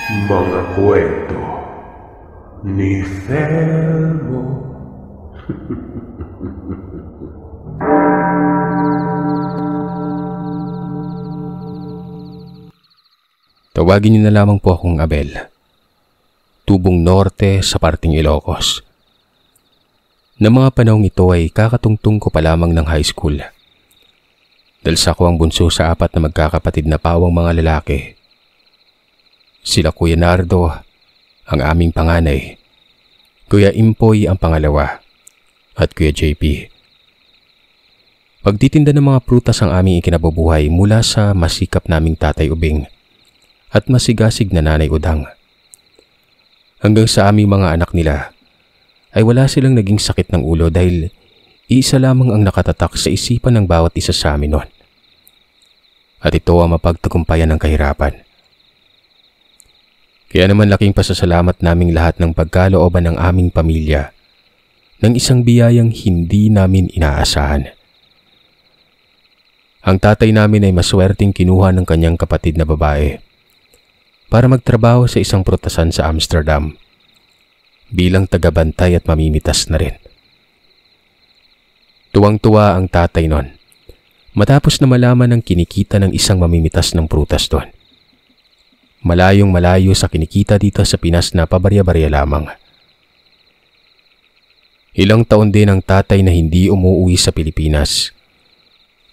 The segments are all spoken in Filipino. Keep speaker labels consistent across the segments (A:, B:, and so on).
A: Mga kwento ni Thelmo.
B: Tawagin niyo na lamang po akong Abel. Tubong Norte sa parting Ilocos. Na mga panahong ito ay kakatungtong ko pa lamang ng high school. Dahil sa ako ang bunso sa apat na magkakapatid na pawang mga lalaki. Sila Kuya Nardo, ang aming panganay, Kuya Impoy ang pangalawa, at Kuya JP. Pagtitinda ng mga prutas ang aming ikinabubuhay mula sa masikap naming Tatay Ubing at masigasig na Nanay Udang. Hanggang sa aming mga anak nila ay wala silang naging sakit ng ulo dahil isa lamang ang nakatatak sa isipan ng bawat isa sa amin noon. At ito ang mapagtagumpayan ng kahirapan. Kaya naman laking pasasalamat naming lahat ng pagkalooban ng aming pamilya ng isang biyayang hindi namin inaasahan. Ang tatay namin ay maswerteng kinuha ng kanyang kapatid na babae para magtrabaho sa isang prutasan sa Amsterdam bilang tagabantay at mamimitas na rin. Tuwang-tuwa ang tatay nun matapos na malaman ang kinikita ng isang mamimitas ng prutas doon. Malayong malayo sa kinikita dito sa Pinas na pabarya-barya lamang. Ilang taon din ang tatay na hindi umuwi sa Pilipinas.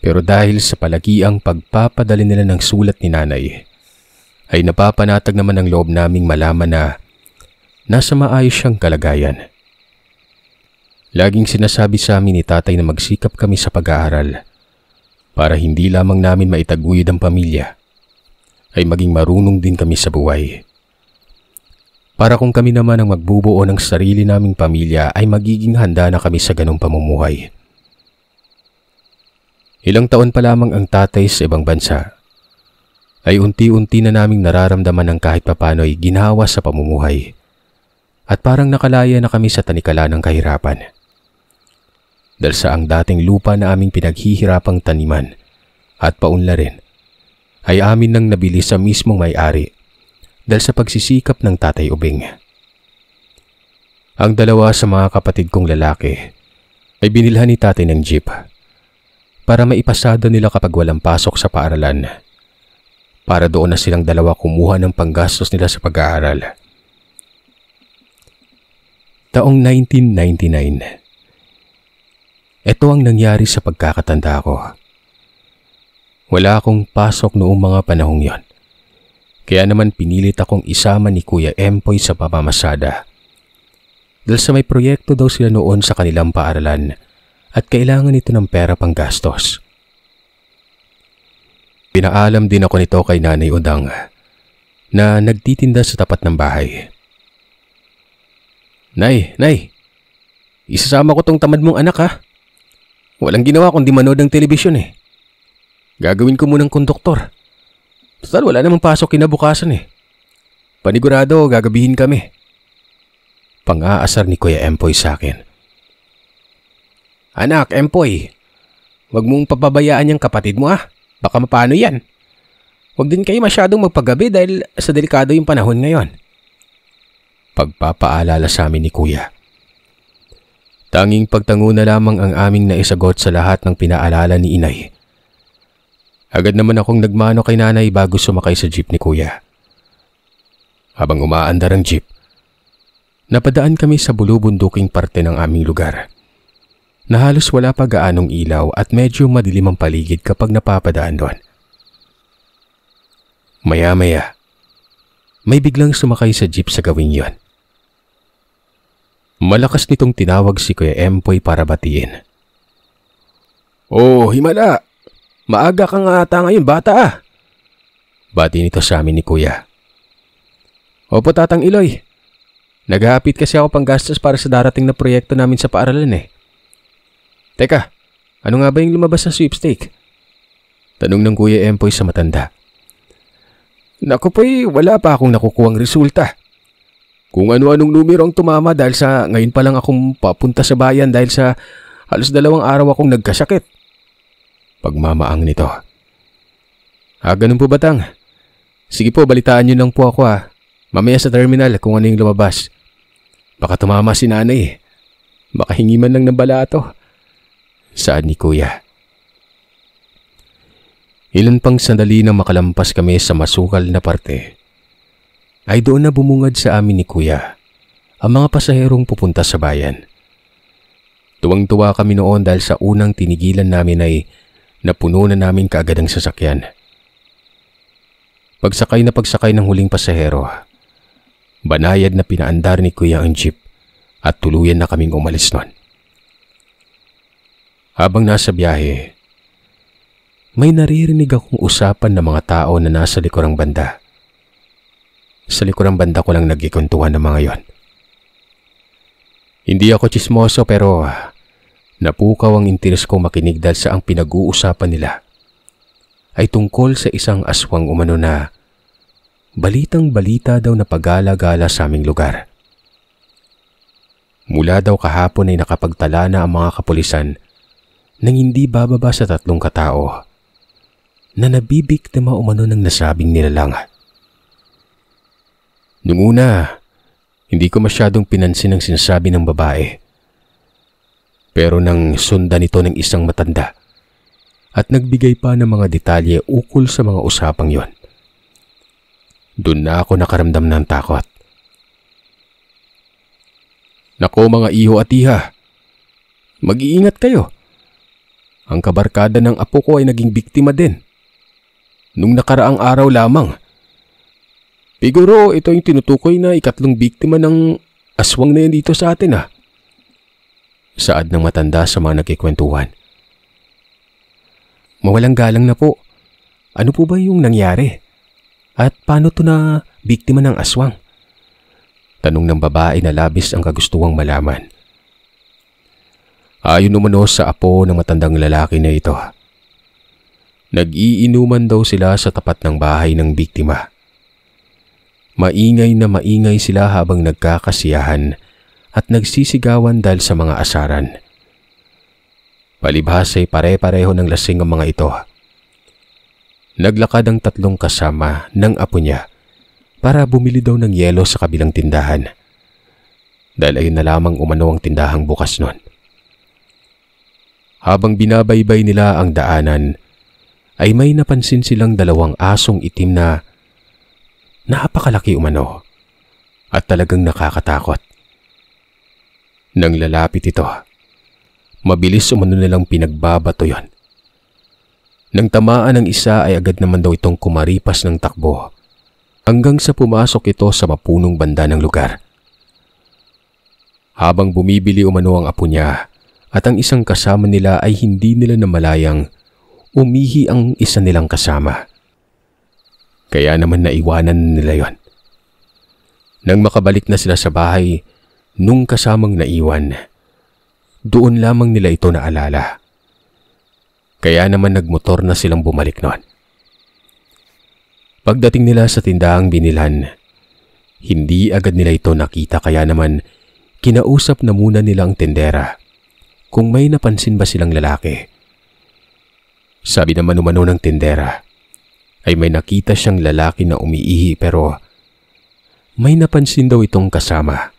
B: Pero dahil sa palagiang pagpapadali nila ng sulat ni nanay, ay napapanatag naman ang loob naming malaman na nasa maayos siyang kalagayan. Laging sinasabi sa amin ni tatay na magsikap kami sa pag-aaral para hindi lamang namin maitaguyod ang pamilya, ay maging marunong din kami sa buhay. Para kung kami naman ang magbubuo ng sarili naming pamilya ay magiging handa na kami sa ganong pamumuhay. Ilang taon pa lamang ang tatay sa ibang bansa, ay unti-unti na naming nararamdaman ng kahit papano ay ginhawa sa pamumuhay at parang nakalaya na kami sa tanikala ng kahirapan. Dahil sa ang dating lupa na aming pinaghihirapang taniman at paunla rin, ay amin nang nabili sa mismong may-ari dahil sa pagsisikap ng Tatay Ubing. Ang dalawa sa mga kapatid kong lalaki ay binilhan ni tatay ng jeep para maipasada nila kapag walang pasok sa paaralan, para doon na silang dalawa kumuha ng panggastos nila sa pag-aaral. Taong 1999. Ito ang nangyari sa pagkakatanda ko. Wala akong pasok noong mga panahong yon. Kaya naman pinilit akong isama ni Kuya Empoy sa pamamasada. Dahil sa may proyekto daw sila noon sa kanilang paaralan at kailangan ito ng pera pang gastos. Pinaalam din ako nito kay Nanay Udang na nagtitinda sa tapat ng bahay. Nay, isasama ko tong tamad mong anak ha. Walang ginawa kundi manood ng telebisyon eh. Gagawin ko munang konduktor. Total, wala namang pasok kinabukasan eh. Panigurado, gagabihin kami. Pang-aasar ni Kuya Empoy sa akin. Anak, Empoy, wag mong papabayaan yung kapatid mo ah. Baka mapano yan. Wag din kayo masyadong magpagabi dahil sa delikado yung panahon ngayon. Pagpapaalala sa amin ni Kuya. Tanging pagtango na lamang ang aming naisagot sa lahat ng pinaalala ni Inay. Agad naman akong nagmano kay Nanay bago sumakay sa jeep ni Kuya. Habang umaandar ang jeep, napadaan kami sa bulubunduking parte ng aming lugar na halos wala pa gaanong ilaw at medyo madilim ang paligid kapag napapadaan doon. Maya-maya, may biglang sumakay sa jeep sa gawing yon. Malakas nitong tinawag si Kuya Empoy para batiin. Oh, himala! Maaga ka nga ata ngayon, bata ah! Bati nito sa amin ni Kuya. Opo, Tatang Iloy. Naghahapit kasi ako pang gastos para sa darating na proyekto namin sa paaralan eh. Teka, ano nga ba yung lumabas sa sweepstake? Tanong ng Kuya Empoy sa matanda. Naku po'y wala pa akong nakukuhang resulta. Kung ano-anong numero ang tumama dahil sa ngayon pa lang akong papunta sa bayan dahil sa halos 2 araw akong nagkasakit. Pagmamaang nito. Ganun po ba, Tang? Sige po, balitaan niyo lang po ako Mamaya sa terminal kung ano yung lumabas. Baka tumama si nanay. Baka hingi man lang ng balato. Saad ni Kuya. Ilan pang sandali nang makalampas kami sa masukal na parte, ay doon na bumungad sa amin ni Kuya ang mga pasaherong pupunta sa bayan. Tuwang-tuwa kami noon dahil sa unang tinigilan namin ay napuno na namin kaagad ang sasakyan. Pagsakay ng huling pasahero, banayad na pinaandar ni Kuya ang jeep at tuluyan na kaming umalis nun. Habang nasa biyahe, may naririnig akong usapan ng mga tao na nasa likurang banda. Sa likurang banda ko lang nagkikwentuhan ng mga yon. Hindi ako tsismoso pero napukaw ang interes ko makinig dahil sa ang pinag-uusapan nila ay tungkol sa isang aswang umano na balitang-balita daw na pagala-gala sa aming lugar. Mula daw kahapon ay nakapagtala na ang mga kapulisan nang hindi bababa sa 3 katao na nabibiktima umano ng nasabing nilalang. Noong una, hindi ko masyadong pinansin ang sinasabi ng babae. Pero nang sundan ito ng isang matanda at nagbigay pa ng mga detalye ukol sa mga usapang yon, doon na ako nakaramdam ng takot. Nako mga iho at iha, mag-iingat kayo. Ang kabarkada ng apo ko ay naging biktima din nung nakaraang araw lamang. Siguro ito yung tinutukoy na 3 biktima ng aswang na yan dito sa atin Saad ng matanda sa mga nagkikwentuhan. Mawalang galang na po. Ano po ba yung nangyari? At paano to na biktima ng aswang? Tanong ng babae na labis ang kagustuhang malaman. Ayon umano sa apo ng matandang lalaki na ito, nag-iinuman daw sila sa tapat ng bahay ng biktima. Maingay na maingay sila habang nagkakasiyahan at nagsisigawan dahil sa mga asaran. Palibhas ay pare-pareho ng lasing ang mga ito. Naglakad ang 3 kasama ng apo niya para bumili daw ng yelo sa kabilang tindahan. Dahil ayun na lamang umano ang tindahang bukas nun. Habang binabaybay nila ang daanan, ay may napansin silang 2 asong itim na napakalaki umano at talagang nakakatakot. Nang lalapit ito, mabilis umano nilang pinagbabato yon. Nang tamaan ng isa ay agad naman daw itong kumaripas ng takbo hanggang sa pumasok ito sa mapunong banda ng lugar. Habang bumibili umano ang apo niya at ang isang kasama nila ay hindi nila namalayang umihi ang isa nilang kasama. Kaya naman naiwanan nila yon. Nang makabalik na sila sa bahay, nung kasamang naiwan, doon lamang nila ito naalala. Kaya naman nagmotor na silang bumalik noon. Pagdating nila sa tindahang binilhan, hindi agad nila ito nakita kaya naman kinausap na muna nila ang tendera kung may napansin ba silang lalaki. Sabi naman umano ng tendera ay may nakita siyang lalaki na umiihi pero may napansin daw itong kasama.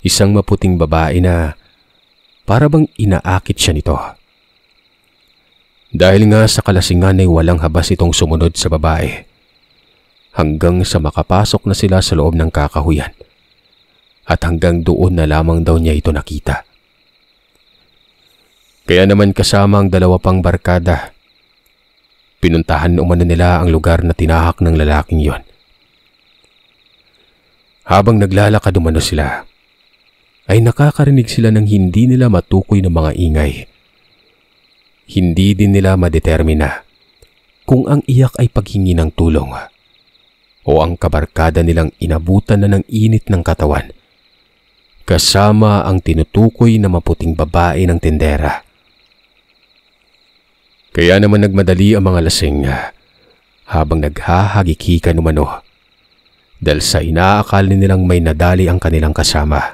B: Isang maputing babae na para bang inaakit siya nito. Dahil nga sa kalasingan ay walang habas itong sumunod sa babae hanggang sa makapasok na sila sa loob ng kakahuyan at hanggang doon na lamang daw niya ito nakita. Kaya naman kasama ang 2 pang barkada, pinuntahan umano nila ang lugar na tinahak ng lalaking yon. Habang naglalakad umano sila, ay nakakarinig sila ng hindi nila matukoy ng mga ingay. Hindi din nila madetermina kung ang iyak ay paghingi ng tulong o ang kabarkada nilang inabutan na ng init ng katawan kasama ang tinutukoy na maputing babae ng tendera. Kaya naman nagmadali ang mga lasing habang naghahagikikan umano dahil sa inaakala nilang may nadali ang kanilang kasama.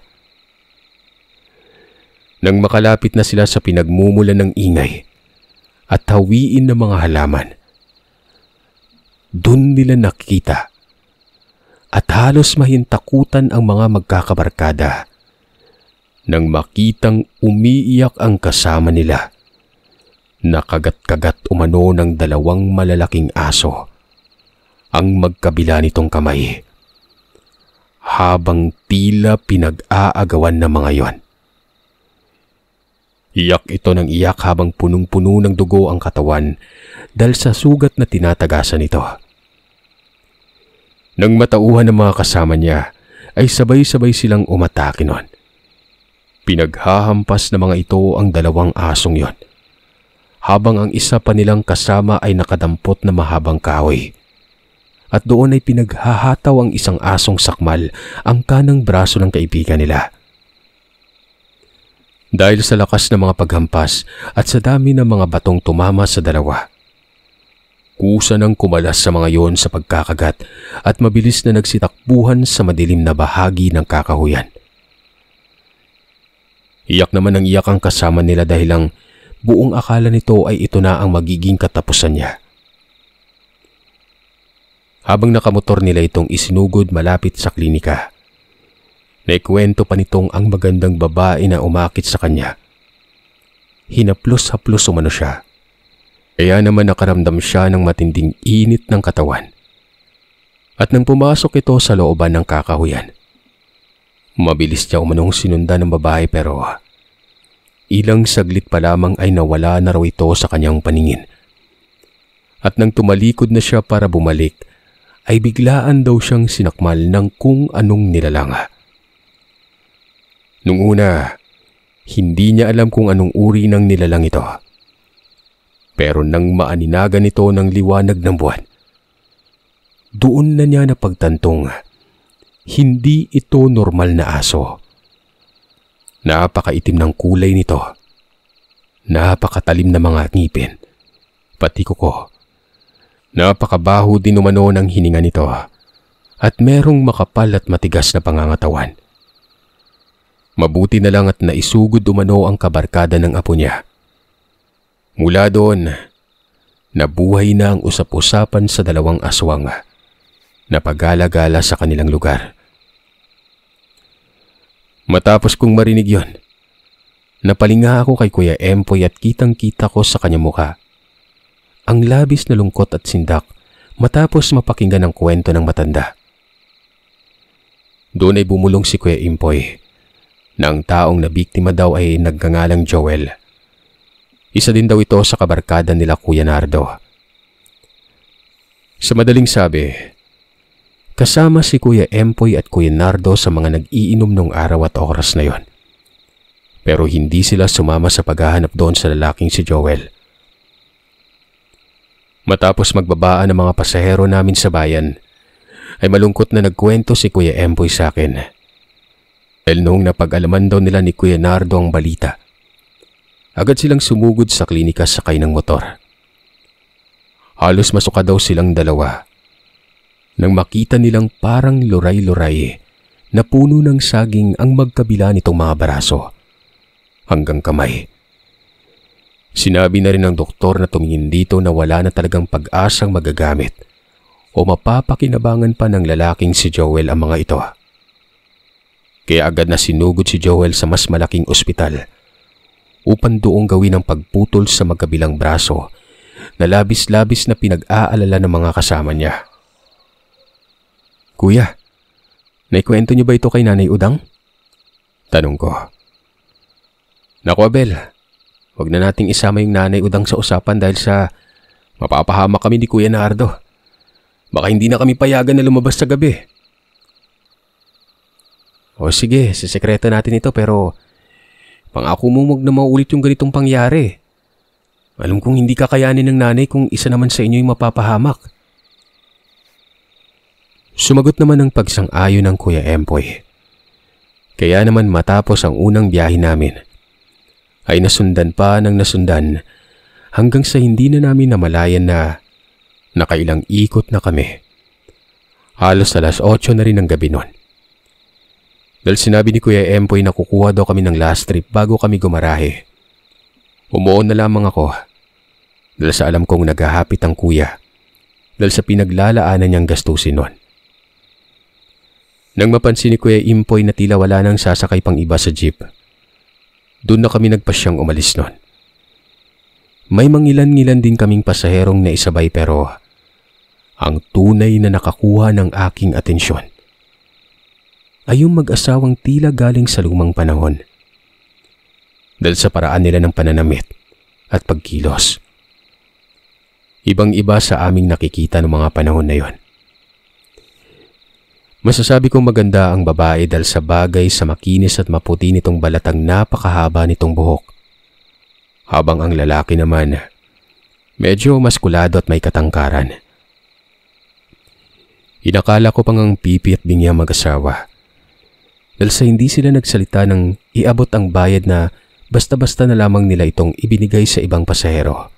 B: Nang makalapit na sila sa pinagmumulan ng ingay at hawiin ng mga halaman, doon nila nakita at halos mahintakutan ang mga magkakabarkada nang makitang umiiyak ang kasama nila. Nakagat-kagat umano ng 2 malalaking aso ang magkabila nitong kamay, habang tila pinag-aagawan ng mga yon. Iyak ito ng iyak habang punong-puno ng dugo ang katawan dahil sa sugat na tinatagasan nito. Nang matauhan ng mga kasama niya, ay sabay-sabay silang umatake nun. Pinaghahampas na mga ito ang 2 asong yon, habang ang isa pa nilang kasama ay nakadampot na mahabang kahoy. At doon ay pinaghahataw ang isang asong sakmal ang kanang braso ng kaibigan nila. Dahil sa lakas ng mga paghampas at sa dami ng mga batong tumama sa 2, kusa nang kumalas sa mga yon sa pagkakagat at mabilis na nagsitakbuhan sa madilim na bahagi ng kakahuyan. Iyak naman ang iyak ang kasama nila dahil ang buong akala nito ay ito na ang magiging katapusan niya. Habang nakamotor nila itong isinugod malapit sa klinika, naikwento pa nitong ang magandang babae na umakit sa kanya. Hinaplos-haplos umano siya, kaya naman nakaramdam siya ng matinding init ng katawan. At nang pumasok ito sa looban ng kakahuyan, mabilis niya umanong sinundan ng babae pero ilang saglit pa lamang ay nawala na raw ito sa kanyang paningin. At nang tumalikod na siya para bumalik, ay biglaan daw siyang sinakmal ng kung anong nilalang. Nung una, hindi niya alam kung anong uri ng nilalang ito. Pero nang maaninagan ito ng liwanag ng buwan, doon na niya napagtantong hindi ito normal na aso. Napakaitim ng kulay nito. Napakatalim na mga ngipin, pati kuko. Napakabaho din umano ng hininga nito at merong makapal at matigas na pangangatawan. Mabuti na lang at naisugod umano ang kabarkada ng apo niya. Mula doon, nabuhay na ang usap-usapan sa 2 aswang na pagala-gala sa kanilang lugar. Matapos kong marinig yon, napalinga ako kay Kuya Empoy at kitang-kita ko sa kanyang mukha ang labis na lungkot at sindak matapos mapakinggan ang kwento ng matanda. Doon ay bumulong si Kuya Empoy na ang taong nabiktima daw ay nagngangalang Joel. Isa din daw ito sa kabarkada nila Kuya Nardo. Sa madaling sabi, kasama si Kuya Empoy at Kuya Nardo sa mga nag-iinom nung araw at oras na yon. Pero hindi sila sumama sa paghahanap doon sa lalaking si Joel. Matapos magbabaan ng mga pasahero namin sa bayan, ay malungkot na nagkwento si Kuya Empoy sa akin. Dahil noong napag-alaman daw nila ni Kuya Nardo ang balita, agad silang sumugod sa klinika sakay ng motor. Halos masuka daw silang 2 nang makita nilang parang luray-luray na puno ng saging ang magkabila nitong mga baraso hanggang kamay. Sinabi na rin ng doktor na tumingin dito na wala na talagang pag-asang magagamit o mapapakinabangan pa ng lalaking si Joel ang mga ito. Kaya agad na sinugod si Joel sa mas malaking ospital upang doong gawin ang pagputol sa magkabilang braso na labis-labis na pinag-aalala ng mga kasama niya. Kuya, naikwento niyo ba ito kay Nanay Udang? Tanong ko. Naku Abel, huwag na nating isama yung Nanay Udang sa usapan dahil sa mapapahamak kami ni Kuya Nardo. Baka hindi na kami payagan na lumabas sa gabi. O sige, sisekreto natin ito pero pangako mo huwag na maulit yung ganitong pangyari. Alam kong hindi kakayanin ng nanay kung isa naman sa inyo yung mapapahamak. Sumagot naman ang pagsang-ayon ng Kuya Empoy. Kaya naman matapos ang unang biyahe namin, ay nasundan pa ng nasundan hanggang sa hindi na namin namalayan na nakailang ikot na kami. Halos 8:00 na rin ng gabi noon. Dahil sinabi ni Kuya Empoy na kukuha daw kami ng last trip bago kami gumarahe. Umuon na lamang ako dahil sa alam kong naghahapit ang kuya dahil sa pinaglalaanan niyang gastusin noon. Nang mapansin ni Kuya Impoy na tila wala nang sasakay pang iba sa jeep, doon na kami nagpasyang umalis nun. May mangilan-ngilan din kaming pasaherong na isabay pero ang tunay na nakakuha ng aking atensyon ay yung mag-asawang tila galing sa lumang panahon. Dahil sa paraan nila ng pananamit at pagkilos. Ibang-iba sa aming nakikita ng mga panahon na yon. Masasabi kong maganda ang babae dahil sa bagay sa makinis at maputi nitong balatang napakahaba nitong buhok. Habang ang lalaki naman, medyo maskulado at may katangkaran. Inakala ko pang ang pipi at bingi ang mag-asawa. Dahil sa hindi sila nagsalita ng iabot ang bayad na basta-basta na lamang nila itong ibinigay sa ibang pasahero.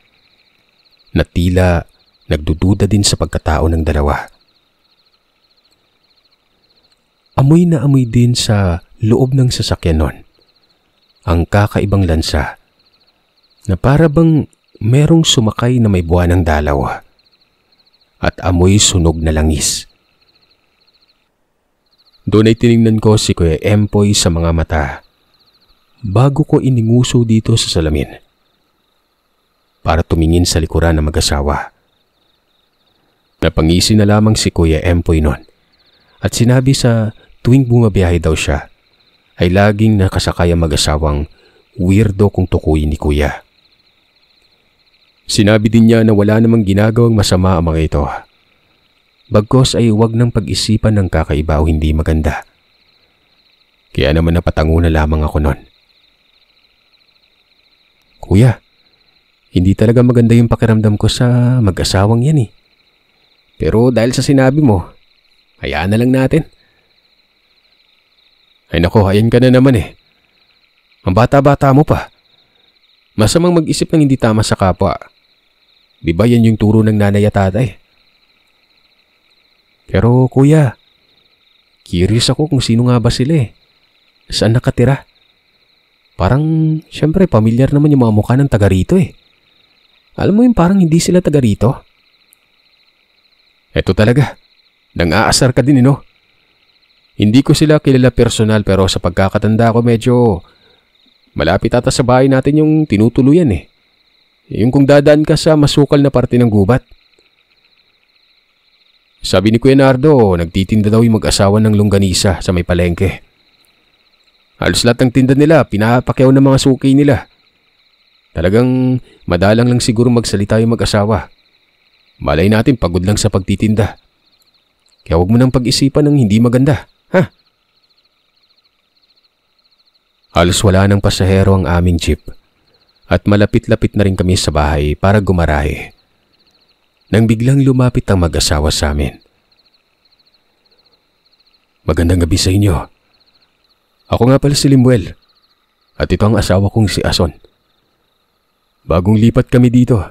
B: Na tila nagdududa din sa pagkatao ng dalawa. Amoy na amoy din sa loob ng sasakyan nun ang kakaibang lansa na para bang merong sumakay na may buwan ng dalaw at amoy sunog na langis. Doon ay tiningnan ko si Kuya Empoy sa mga mata bago ko ininguso dito sa salamin para tumingin sa likuran ng mag-asawa. Napangisi na lamang si Kuya Empoy nun at sinabi sa tuwing bumabiyahe daw siya ay laging nakasakay ang mag-asawang weirdo kung tukuyin ni Kuya. Sinabi din niya na wala namang ginagawang masama ang mga ito. Bagkos ay huwag ng pag-isipan ng kakaiba o hindi maganda. Kaya naman napatango na lamang ako nun. Kuya, hindi talaga maganda yung pakiramdam ko sa mag-asawang yan eh. Pero dahil sa sinabi mo, hayaan na lang natin. Ay nako, ayan ka na naman eh. Ang bata-bata mo pa. Masamang mag-isip ng hindi tama sa kapwa. Di ba yan yung turo ng nanay at tatay? Pero kuya, curious ako kung sino nga ba sila eh. Saan nakatira? Parang, syempre, pamilyar naman yung mga mukha ng taga rito eh. Alam mo yung parang hindi sila taga rito? Eto talaga, nang-aasar ka din no? Hindi ko sila kilala personal pero sa pagkakatanda ko medyo malapit ata sa bahay natin yung tinutuluyan eh. Yung kung dadaan ka sa masukal na parte ng gubat. Sabi ni Kuya Nardo, nagtitinda daw yung mag-asawa ng longganisa sa may palengke. Halos lahat ng tinda nila, pinapakyaw ng mga suki nila. Talagang madalang lang siguro magsalita yung mag-asawa. Malay natin pagod lang sa pagtitinda. Kaya huwag mo nang pag-isipan ng hindi maganda, ha? Halos wala ng pasahero ang aming jeep at malapit-lapit na rin kami sa bahay para gumarahe. Nang biglang lumapit ang mag-asawa sa amin. Magandang gabi sa inyo. Ako nga pala si Limuel at ito ang asawa kong si Ason. Bagong lipat kami dito.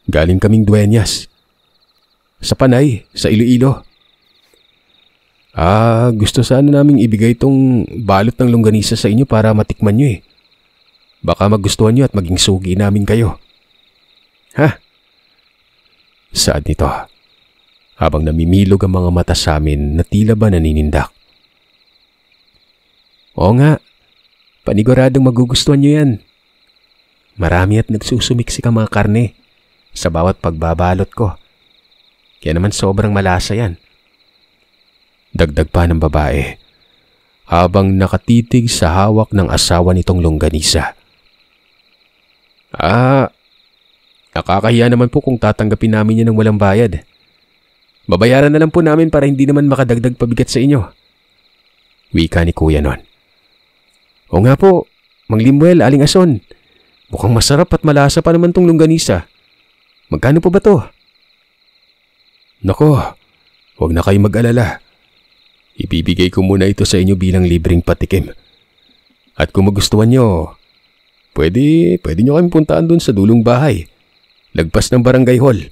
B: Galing kaming Dueñas. Sa Panay, sa Iloilo. Gusto sana naming ibigay itong balot ng longganisa sa inyo para matikman nyo eh. Baka magustuhan nyo at maging sugi namin kayo. Ha? Saad nito, habang namimilog ang mga mata sa amin na tila ba naninindak. Oo nga, paniguradong magugustuhan nyo yan. Marami at nagsusumiksik ang mga karne sa bawat pagbabalot ko. Kaya naman sobrang malasa yan. Dagdag pa ng babae habang nakatitig sa hawak ng asawa nitong longganisa. Nakakahiya naman po kung tatanggapin namin yan ng walang bayad. Babayaran na lang po namin para hindi naman makadagdag pabigat sa inyo. Wika ni Kuya nun. O nga po, Mang Limuel, Aling Ason. Mukhang masarap at malasa pa naman tong longganisa. Magkano po ba to? Nako, huwag na kayo mag-alala. Ibibigay ko muna ito sa inyo bilang libreng patikim. At kung magustuhan nyo, pwede nyo kami puntaan dun sa dulong bahay. Lagpas ng barangay hall.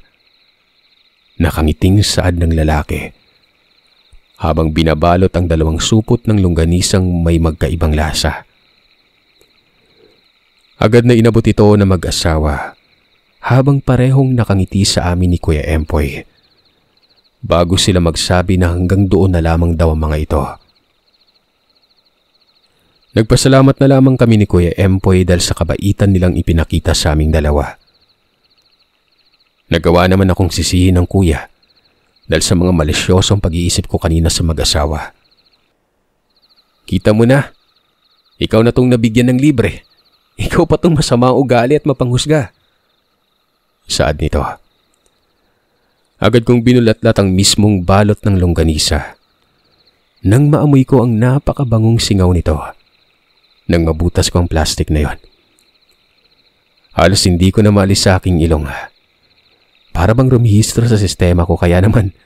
B: Nakangiting saad ng lalaki habang binabalot ang dalawang supot ng longganisang may magkaibang lasa. Agad na inabot ito na mag-asawa habang parehong nakangiti sa amin ni Kuya Empoy. bago sila magsabi na hanggang doon na lamang daw ang mga ito. Nagpasalamat na lamang kami ni Kuya Empoy dahil sa kabaitan nilang ipinakita sa aming dalawa. Nagawa naman akong sisihin ng kuya dahil sa mga malisyosong pag-iisip ko kanina sa mag-asawa. Kita mo na, ikaw na tong nabigyan ng libre. Ikaw pa tong masama ugali at mapanghusga. Saad nito. Agad kong binulatlat ang mismong balot ng longganisa. Nang maamoy ko ang napakabangong singaw nito. Nang mabutas ko ang plastic na yon. Halos hindi ko na maalis sa aking ilong. Para bang rumihistro sa sistema ko, kaya naman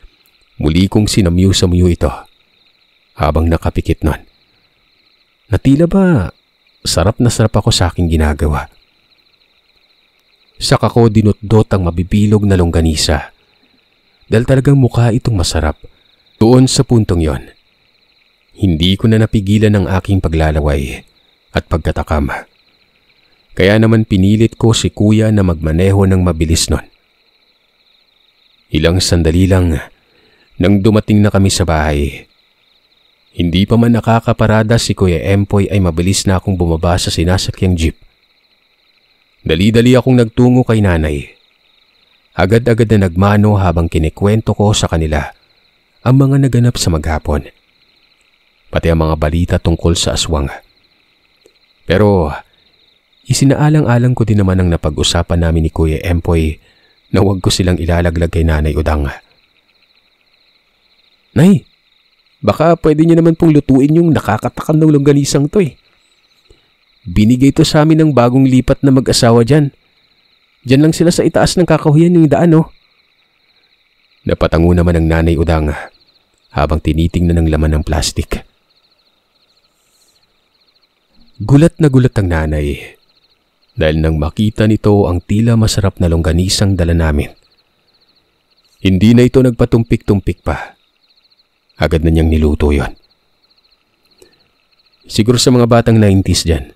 B: muli kong sinamyu-samyu ito habang nakapikit nun. Natila ba sarap na sarap ako sa aking ginagawa. Saka ko dinutdot ang mabibilog na longganisa dahil talagang mukha itong masarap. Doon sa puntong yon, hindi ko na napigilan ang aking paglalaway at pagkatakam. Kaya naman pinilit ko si kuya na magmaneho ng mabilis nun. Ilang sandali lang nang dumating na kami sa bahay. Hindi pa man nakakaparada si Kuya Empoy ay mabilis na akong bumaba sa sinasakyang jeep. Dali-dali akong nagtungo kay nanay. Agad-agad na nagmano habang kinikwento ko sa kanila ang mga naganap sa maghapon. Pati ang mga balita tungkol sa aswang. Pero isinaalang-alang ko din naman ang napag-usapan namin ni Kuya Empoy na huwag ko silang ilalaglag kay Nanay Udang. Nay, baka pwede niyo naman pong lutuin yung nakakatakam ng longganisang to eh. Binigay to sa amin ng bagong lipat na mag-asawa dyan. Dyan lang sila sa itaas ng kakahuyan yung daan, oh. Napatango naman ang Nanay Udang habang tinitingnan ng laman ng plastik. Gulat na gulat ang nanay dahil nang makita nito ang tila masarap na longganisang dala namin. Hindi na ito nagpatumpik-tumpik pa. Agad na niyang niluto yon. Siguro sa mga batang 90s dyan,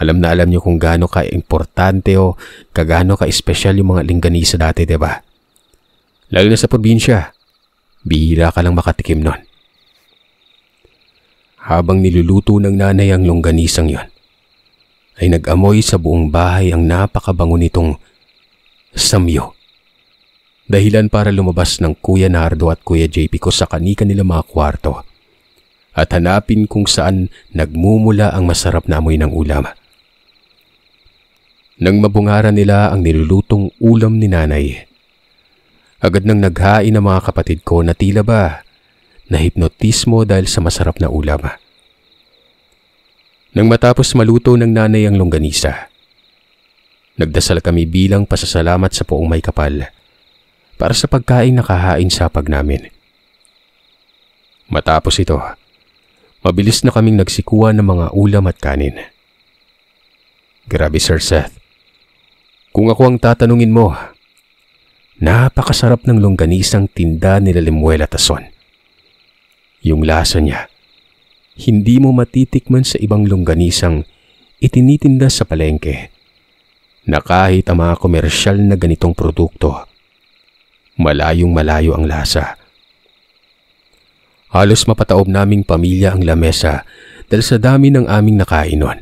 B: alam na alam niyo kung gaano ka-importante o kagaano ka-espesyal yung mga longganisa dati, diba? Lalo na sa probinsya, bihira ka lang makatikim nun. Habang niluluto ng nanay ang longganisang yon, ay nag-amoy sa buong bahay ang napakabango nitong samyo. Dahilan para lumabas ng Kuya Nardo at Kuya JP ko sa kani-kanila mga kwarto at hanapin kung saan nagmumula ang masarap na amoy ng ulam. Nang mabungaran nila ang nilulutong ulam ni nanay, agad nang naghain ang mga kapatid ko na tila ba nahipnotismo dahil sa masarap na ulam. Nang matapos maluto ng nanay ang longganisa, nagdasal kami bilang pasasalamat sa Poong May Kapal para sa pagkain na kahain sa pag namin. Matapos ito, mabilis na kaming nagsikuan ng mga ulam at kanin. Grabe, Sir Seth. Kung ako ang tatanungin mo, napakasarap ng longganisang tinda nila Limuel at Ason. Yung lasa niya, hindi mo matitikman sa ibang longganisang itinitinda sa palengke na kahit ang mga komersyal na ganitong produkto, malayong malayo ang lasa. Halos mapataob naming pamilya ang lamesa dahil sa dami ng aming nakainon.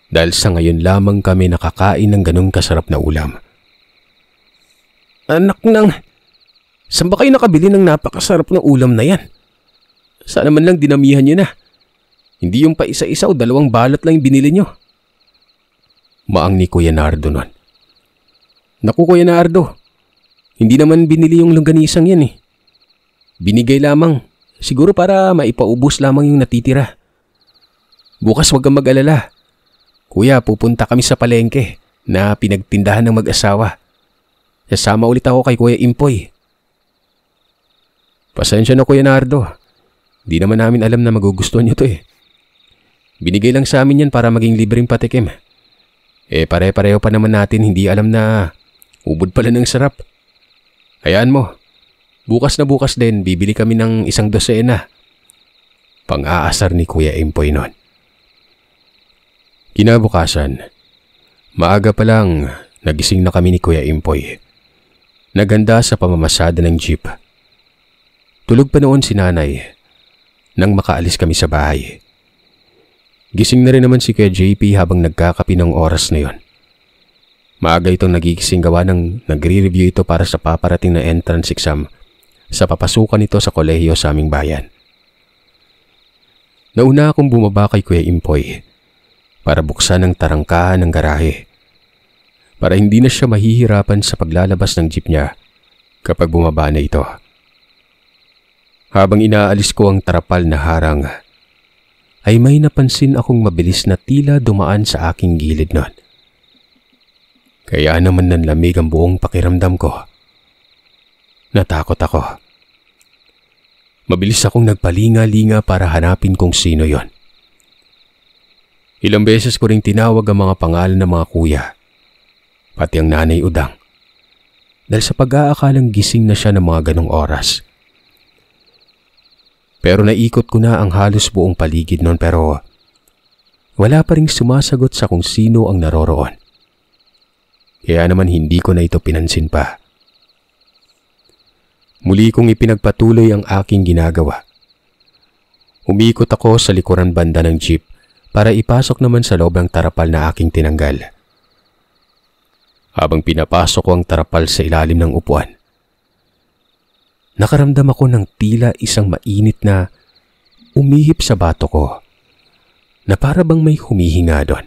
B: Dahil sa ngayon lamang kami nakakain ng ganun kasarap na ulam. Anak nang, saan ba kayo nakabili ng napakasarap na ulam na yan? Sana man lang dinamihan nyo na. Hindi yung pa isa-isa o 2 balot lang yung binili nyo. Maang ni Kuya Nardo nun. Naku Kuya Nardo, hindi naman binili yung longganisang yan eh. Binigay lamang, siguro para maipaubos lamang yung natitira. Bukas wag kang mag-alala. Kuya, pupunta kami sa palengke na pinagtindahan ng mag-asawa. Sasama ulit ako kay Kuya Impoy. Pasensya na Kuya Nardo. Di naman namin alam na magugustuhan nyo to eh. Binigay lang sa amin yan para maging libreng patikim. Pare-pareho pa naman natin hindi alam na ubod pala ng sarap. Hayaan mo, bukas na bukas din bibili kami ng 1 dosena. Pang-aasar ni Kuya Impoy noon. Kinabukasan, maaga pa lang nagising na kami ni Kuya Impoy. Naganda sa pamamasada ng jeep. Tulog pa noon si nanay nang makaalis kami sa bahay. Gising na rin naman si Kuya JP habang nagkakapi ng oras na yon. Maaga itong nagigising gawa ng nagre-review ito para sa paparating na entrance exam sa papasukan nito sa kolehiyo sa aming bayan. Nauna akong bumaba kay Kuya Impoy para buksan ang tarangkahan ng garahe para hindi na siya mahihirapan sa paglalabas ng jeep niya kapag bumaba na ito. Habang inaalis ko ang tarapal na harang, ay may napansin akong mabilis na tila dumaan sa aking gilid nun. Kaya naman nanlamig ang buong pakiramdam ko. Natakot ako. Mabilis akong nagpalinga-linga para hanapin kung sino yon. Ilang beses ko ring tinawag ang mga pangalan ng mga kuya, pati ang nanay Udang, dahil sa pag-aakalang gising na siya ng mga ganong oras. Pero naikot ko na ang halos buong paligid noon pero wala pa ring sumasagot sa kung sino ang naroroon. Kaya naman hindi ko na ito pinansin pa. Muli kong ipinagpatuloy ang aking ginagawa. Umikot ako sa likuran banda ng jeep para ipasok naman sa loob ang tarapal na aking tinanggal. Habang pinapasok ko ang tarapal sa ilalim ng upuan, nakaramdam ako ng tila isang mainit na umihip sa bato ko na para bang may humihinga doon.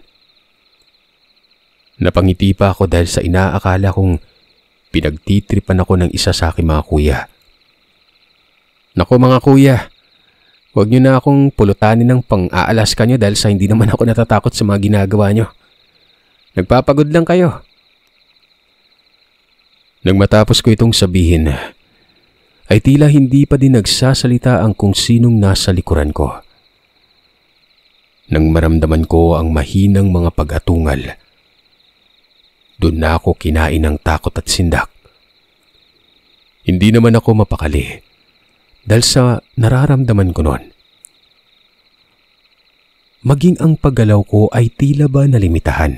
B: Napangiti pa ako dahil sa inaakala kong pinagtitripan ako ng isa sa aking mga kuya. Naku mga kuya, huwag niyo na akong pulutanin ng pang-aalaska niyo dahil sa hindi naman ako natatakot sa mga ginagawa niyo. Nagpapagod lang kayo. Nang matapos ko itong sabihin, ay tila hindi pa din nagsasalita ang kung sinong nasa likuran ko. Nang maramdaman ko ang mahinang mga pag-atungal, doon na ako kinain ng takot at sindak. Hindi naman ako mapakali dahil sa nararamdaman ko noon. Maging ang paggalaw ko ay tila ba nalimitahan.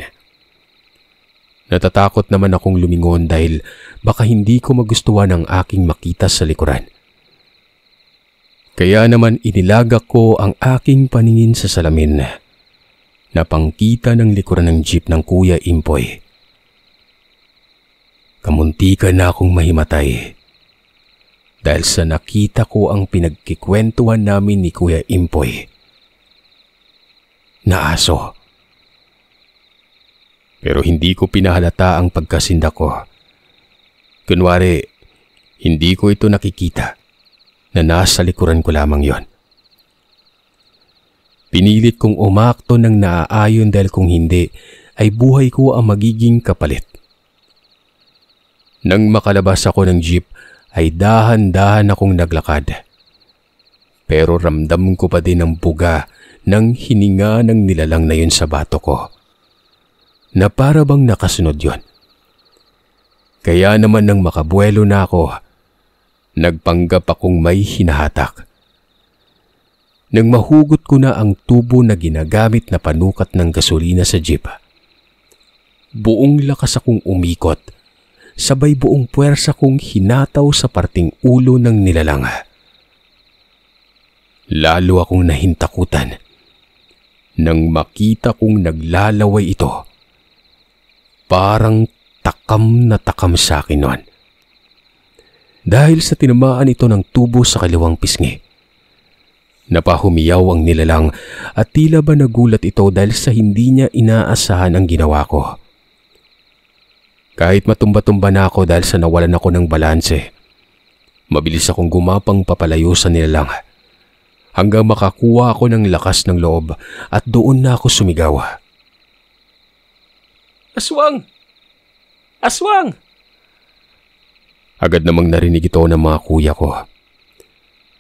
B: Natatakot naman akong lumingon dahil baka hindi ko magustuhan ang aking makita sa likuran. Kaya naman inilagak ko ang aking paningin sa salamin na pangkita ng likuran ng jeep ng Kuya Impoy. Kamuntikan na akong mahimatay dahil sa nakita ko ang pinagkikwentuhan namin ni Kuya Impoy na aso. Pero hindi ko pinahalata ang pagkasindak ko. Kunwari, hindi ko ito nakikita na nasa likuran ko lamang yon. Pinilit kong umakto ng naaayon dahil kung hindi, ay buhay ko ang magiging kapalit. Nang makalabas ako ng jeep, ay dahan-dahan akong naglakad. Pero ramdam ko pa din ang buga ng hininga ng nilalang na yun sa bato ko, na para bang nakasunod yon. Kaya naman nang makabuelo na ako, nagpanggap akong may hinahatak. Nang mahugot ko na ang tubo na ginagamit na panukat ng gasolina sa jeep, buong lakas akong umikot, sabay buong puwersa kong hinataw sa parting ulo ng nilalang. Lalo akong nahintakutan nang makita kong naglalaway ito. Parang takam na takam sa akin noon. Dahil sa tinamaan ito ng tubo sa kaliwang pisngi. Napahumiyaw ang nilalang at tila ba nagulat ito dahil sa hindi niya inaasahan ang ginawa ko. Kahit matumba-tumba na ako dahil sa nawalan ako ng balanse, mabilis akong gumapang papalayo sa nilalang hanggang makakuha ako ng lakas ng loob at doon na ako sumigaw. Aswang! Aswang! Agad namang narinig ito ng mga kuya ko.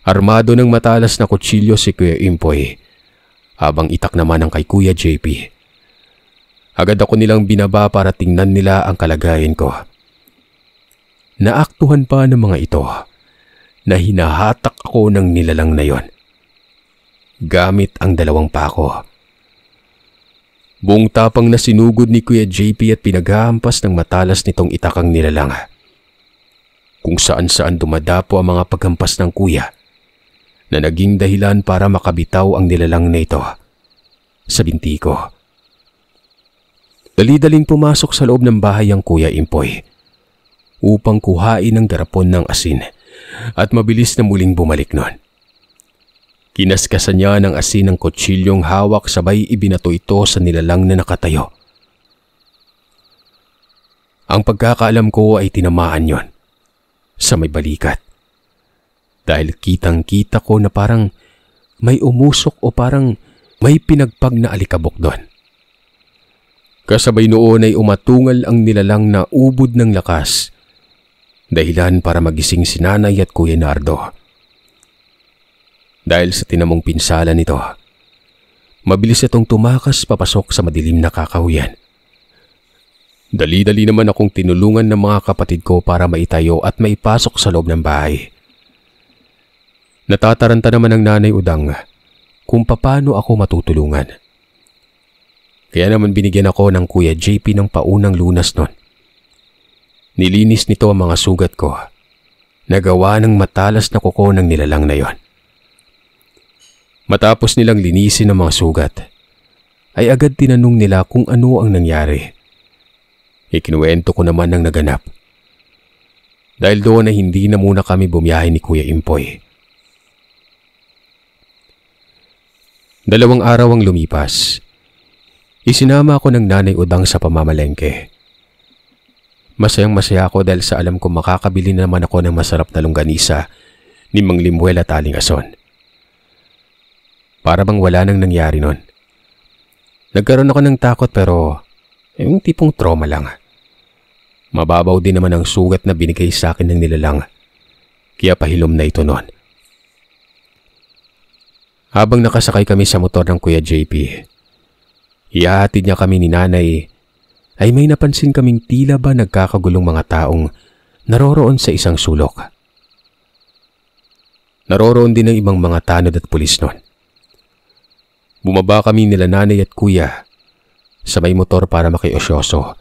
B: Armado ng matalas na kutsilyo si Kuya Impoy, habang itak naman ang kay Kuya JP. Agad ako nilang binaba para tingnan nila ang kalagayan ko. Naaktuhan pa ng mga ito na hinahatak ako ng nilalang na yon gamit ang dalawang pako. Buong tapang na sinugod ni Kuya JP at pinaghahampas ng matalas nitong itakang nilalang. kung saan-saan dumadapo ang mga paghampas ng kuya na naging dahilan para makabitaw ang nilalang na ito sa binti ko. Dali-daling pumasok sa loob ng bahay ang Kuya Impoy upang kuhain ang garapon ng asin at mabilis na muling bumalik nun. Kinaskasan niya ng asin ng kutsilyong hawak sabay ibinato ito sa nilalang na nakatayo. Ang pagkakaalam ko ay tinamaan yon sa may balikat dahil kitang-kita ko na parang may umusok o parang may pinagpag na alikabok doon. Kasabay noon ay umatungal ang nilalang na ubod ng lakas, dahilan para magising si Nanay at Kuya Nardo. Dahil sa tinamong pinsala nito, mabilis itong tumakas papasok sa madilim na kakahuyan. Dali-dali naman akong tinulungan ng mga kapatid ko para maitayo at maipasok sa loob ng bahay. Natataranta naman ng Nanay Udang kung paano ako matutulungan. Kaya naman binigyan ako ng Kuya JP ng paunang lunas nun. Nilinis nito ang mga sugat ko. Nagawa ng matalas na kuko ng nilalang na yon. Matapos nilang linisin ang mga sugat, ay agad tinanong nila kung ano ang nangyari. Ikinuwento ko naman ang naganap. Dahil doon ay hindi na muna kami bumiyahe ni Kuya Impoy. 2 araw ang lumipas. Isinama ako ng Nanay Udang sa pamamalengke. Masayang-masaya ako dahil sa alam ko makakabili naman ako ng masarap na longganisa ni Mang Limuel at Aling Ason. Para bang wala nang nangyari nun. Nagkaroon ako ng takot pero yung tipong trauma lang. Mababaw din naman ang sugat na binigay sa akin ng nilalang, kaya pahilom na ito noon. Habang nakasakay kami sa motor ng Kuya JP, ihahatid niya kami ni Nanay, ay may napansin kaming tila ba nagkakagulong mga taong naroroon sa isang sulok. Naroroon din ang ibang mga tanod at pulis noon. Bumaba kami nila Nanay at Kuya sa may motor para makiosyoso.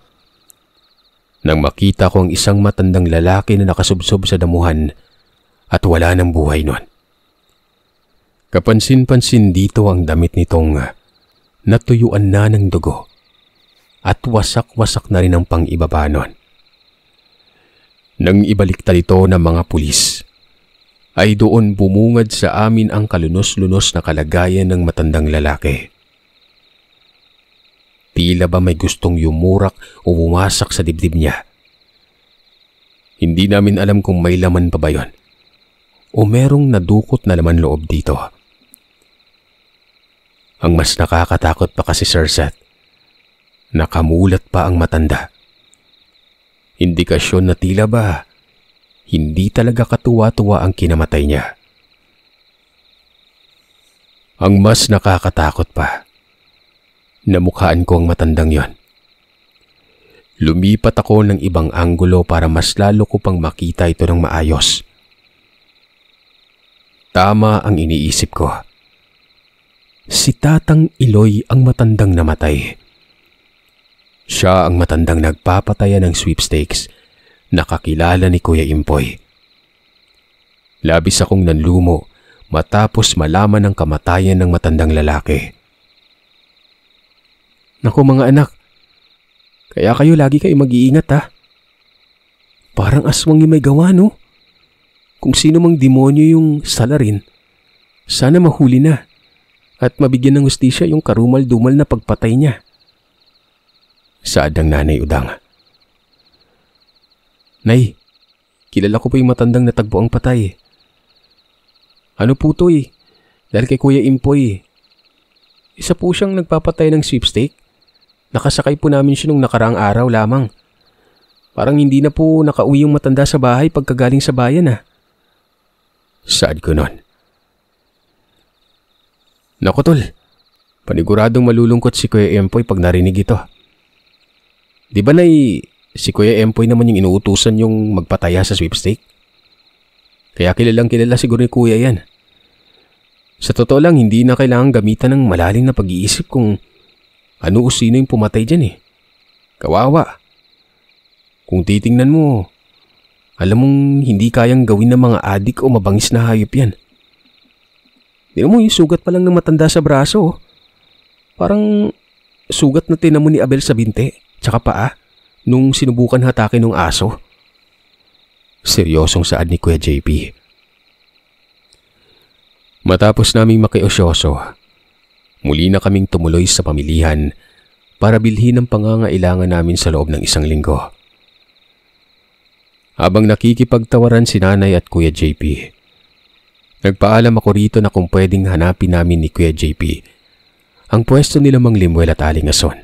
B: Nang makita ko ang isang matandang lalaki na nakasubsob sa damuhan at wala ng buhay noon. Kapansin-pansin dito ang damit nitong natuyuan na ng dugo at wasak-wasak na rin ang pang-ibaba nun. Nang ibaliktad ito ng mga pulis, ay doon bumungad sa amin ang kalunos-lunos na kalagayan ng matandang lalaki. Tila ba may gustong yumurak o bumasak sa dibdib niya. Hindi namin alam kung may laman pa ba yon o merong nadukot na laman loob dito. Ang mas nakakatakot pa kasi, Sir Seth, nakamulat pa ang matanda. Indikasyon na tila ba hindi talaga katuwa-tuwa ang kinamatay niya. Ang mas nakakatakot pa, namukhaan ko ang matandang yon. Lumipat ako ng ibang anggulo para mas lalo ko pang makita ito ng maayos. Tama ang iniisip ko. Si Tatang Iloy ang matandang namatay. Siya ang matandang nagpapatayan ng sweepstakes na kakilala ni Kuya Impoy. Labis akong nanlumo matapos malaman ang kamatayan ng matandang lalaki. Naku mga anak, kaya kayo lagi kayo mag-iingat ha. Parang aswang yung may gawa no? Kung sino mang demonyo yung salarin, sana mahuli na at mabigyan ng hustisya yung karumal-dumal na pagpatay niya. Saad ng Nanay Udang. Nay, kilala ko po yung matandang natagpo ang patay. Ano po to eh? Dahil kay Kuya Impoy. Isa po siyang nagpapatay ng sweepstake. Nakasakay po namin siya nung nakaraang araw lamang. Parang hindi na po nakauwi yung matanda sa bahay pagkagaling sa bayan ah. Saad ko nun. Naku tol, paniguradong malulungkot si Kuya Empoy pag narinig ito. Di ba si Kuya Empoy naman yung inuutusan yung magpataya sa sweepstake? Kaya kilalang kilala siguro ni Kuya yan. Sa totoo lang, hindi na kailangang gamitan ng malalim na pag-iisip kung ano o sino yung pumatay dyan eh. Kawawa. Kung titingnan mo, Alam mong hindi kayang gawin ng mga adik o mabangis na hayop yan. Tingnan mo yung sugat pa lang ng matanda sa braso. Oh. Parang sugat na tinamo ni Abel sa binte, tsaka paa, nung sinubukan hatakin ng aso. Seryosong saad ni Kuya JP. Matapos naming makiosyoso, muli na kaming tumuloy sa pamilihan para bilhin ang pangangailangan namin sa loob ng 1 linggo. Habang nakikipagtawaran si Nanay at Kuya JP, nagpaalam ako rito na kung pwedeng hanapin namin ni Kuya JP ang pwesto nila Mang Limuel at Aling Ason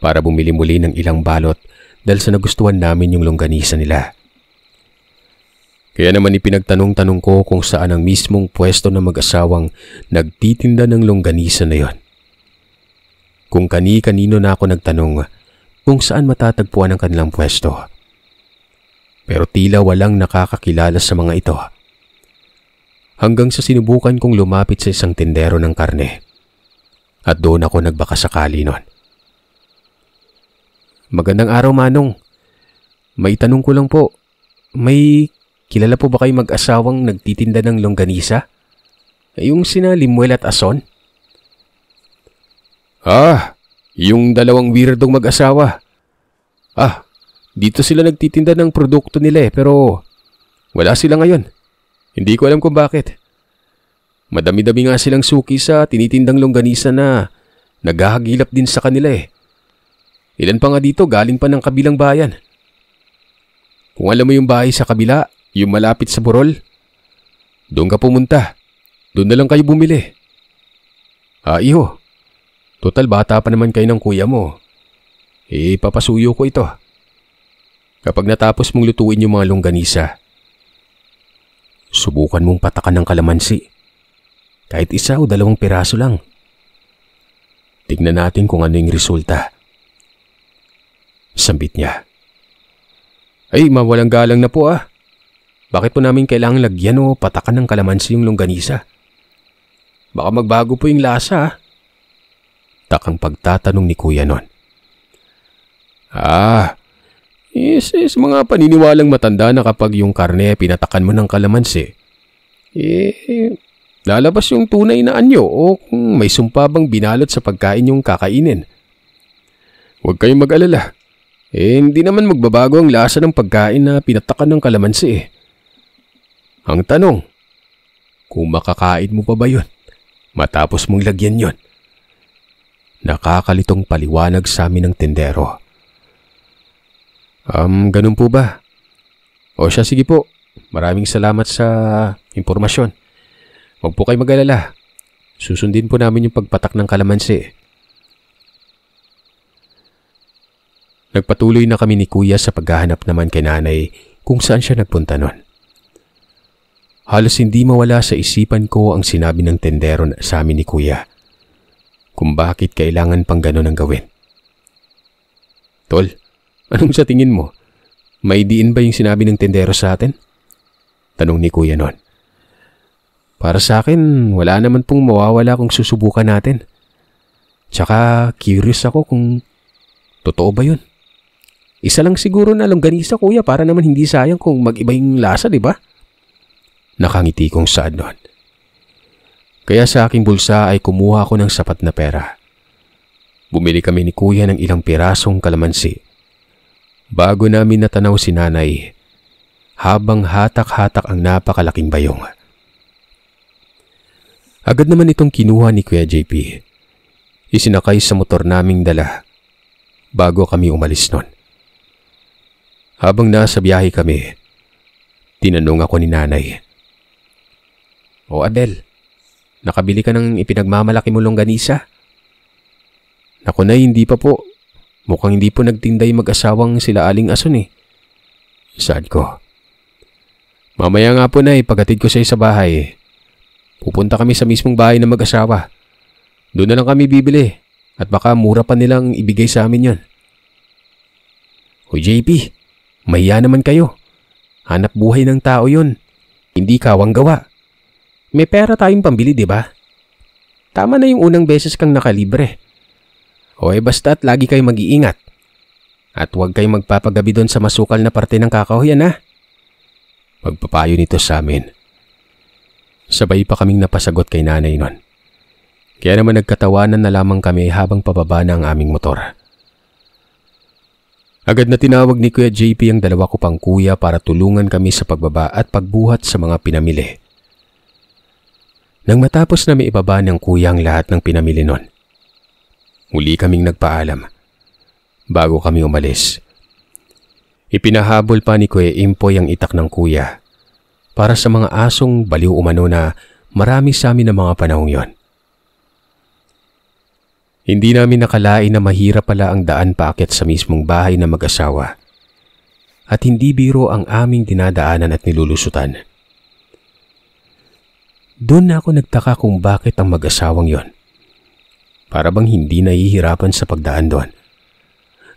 B: para bumili muli ng ilang balot dahil sa nagustuhan namin yung longganisa nila. Kaya naman ipinagtanong-tanong ko kung saan ang mismong pwesto ng mag-asawang nagtitinda ng longganisa na yon. Kung kani-kanino na ako nagtanong kung saan matatagpuan ang kanilang pwesto. Pero tila walang nakakakilala sa mga ito. Hanggang sa sinubukan kong lumapit sa isang tindero ng karne. At doon ako nagbakasakali nun. Magandang araw, Manong. May tanong ko lang po. May kilala po ba kayo mag-asawang nagtitinda ng longganisa? Yung sina Limuel at Ason? Yung dalawang weirdong mag-asawa. Dito sila nagtitinda ng produkto nila pero wala sila ngayon. Hindi ko alam kung bakit. Madami-dami nga silang suki sa tinitindang longganisa na naghahagilap din sa kanila eh. Ilan pa nga dito galing pa ng kabilang bayan. Kung alam mo yung bahay sa kabila, yung malapit sa Burol, doon ka pumunta. Doon na lang kayo bumili. Iho. Total bata pa naman kayo ng kuya mo. Papasuyo ko ito. Kapag natapos mong lutuin yung mga longganisa, subukan mong patakan ng kalamansi. Kahit 1 o 2 piraso lang. Tignan natin kung ano yung resulta. Sambit niya. Mawalang galang na po ah. Bakit po namin kailangang lagyan o patakan ng kalamansi yung longganisa? Baka magbago po yung lasa ah. Takang pagtatanong ni Kuya nun. Yes, mga paniniwalang matanda na kapag yung karne pinatakan mo ng kalamansi, lalabas yung tunay na anyo o kung may sumpa bang binalot sa pagkain yung kakainin. Huwag kayong mag-alala. Hindi naman magbabago ang lasa ng pagkain na pinatakan ng kalamansi. Ang tanong, kung makakain mo pa ba yun matapos mong lagyan yun? Nakakalitong paliwanag sa amin ng tindero. Ganun po ba? O siya, sige po. Maraming salamat sa impormasyon. Huwag po kayo mag-alala. Susundin po namin yung pagpatak ng kalamansi. Nagpatuloy na kami ni Kuya sa paghahanap naman kay Nanay kung saan siya nagpunta nun. Halos hindi mawala sa isipan ko ang sinabi ng tendero sa amin ni Kuya kung bakit kailangan pang ganun ang gawin. Tol, anong sa tingin mo? May diin ba yung sinabi ng tendero sa atin? Tanong ni Kuya nun. Para sa akin, wala naman pong mawawala kung susubukan natin. Tsaka curious ako kung totoo ba yun. Isa lang siguro na longganisa, Kuya, para naman hindi sayang kung mag-iba yung lasa, di ba? Nakangiti kong saad nun. Kaya sa aking bulsa ay kumuha ako ng sapat na pera. Bumili kami ni Kuya ng ilang pirasong kalamansi. Bago namin natanaw si Nanay, habang hatak-hatak ang napakalaking bayong. Agad naman itong kinuha ni Kuya JP. Isinakay sa motor naming dala bago kami umalis nun. Habang nasa biyahe kami, tinanong ako ni Nanay. O Abel, nakabili ka ng ipinagmamalaki mo longganisa? Naku na, hindi pa po. Mukhang hindi po nagtinday mag-asawang sila Aling Ason eh. Saad ko. Mamaya nga po na paghatid ko sa bahay. Pupunta kami sa mismong bahay ng mag-asawa. Doon na lang kami bibili at baka mura pa nilang ibigay sa amin yon. Hoy JP, mahiya naman kayo. Hanap buhay ng tao yon. Hindi kawang gawa. May pera tayong pambili, di ba? Tama na yung unang beses kang nakalibre. O basta't lagi kayo mag-iingat. At huwag kayong magpapagabi doon sa masukal na parte ng kakahuyan, ha? Pagpapayo nito sa amin. Sabay pa kaming napasagot kay nanay nun. Kaya naman nagkatawanan na lamang kami habang pababa na ang aming motor. Agad na tinawag ni Kuya JP ang dalawa ko pang kuya para tulungan kami sa pagbaba at pagbuhat sa mga pinamili. Nang matapos na may ibaba ng kuya ang lahat ng pinamili nun, muli kaming nagpaalam. Bago kami umalis, ipinahabol pa ni Kuya Impoy ang itak ng kuya para sa mga asong baliw umano na marami sa amin ng mga panahong yon. Hindi namin nakalain na mahirap pala ang daan paakyat sa mismong bahay na mag-asawa at hindi biro ang aming dinadaanan at nilulusutan. Doon na ako nagtaka kung bakit ang mag-asawang yon para bang hindi nahihirapan sa pagdaan doon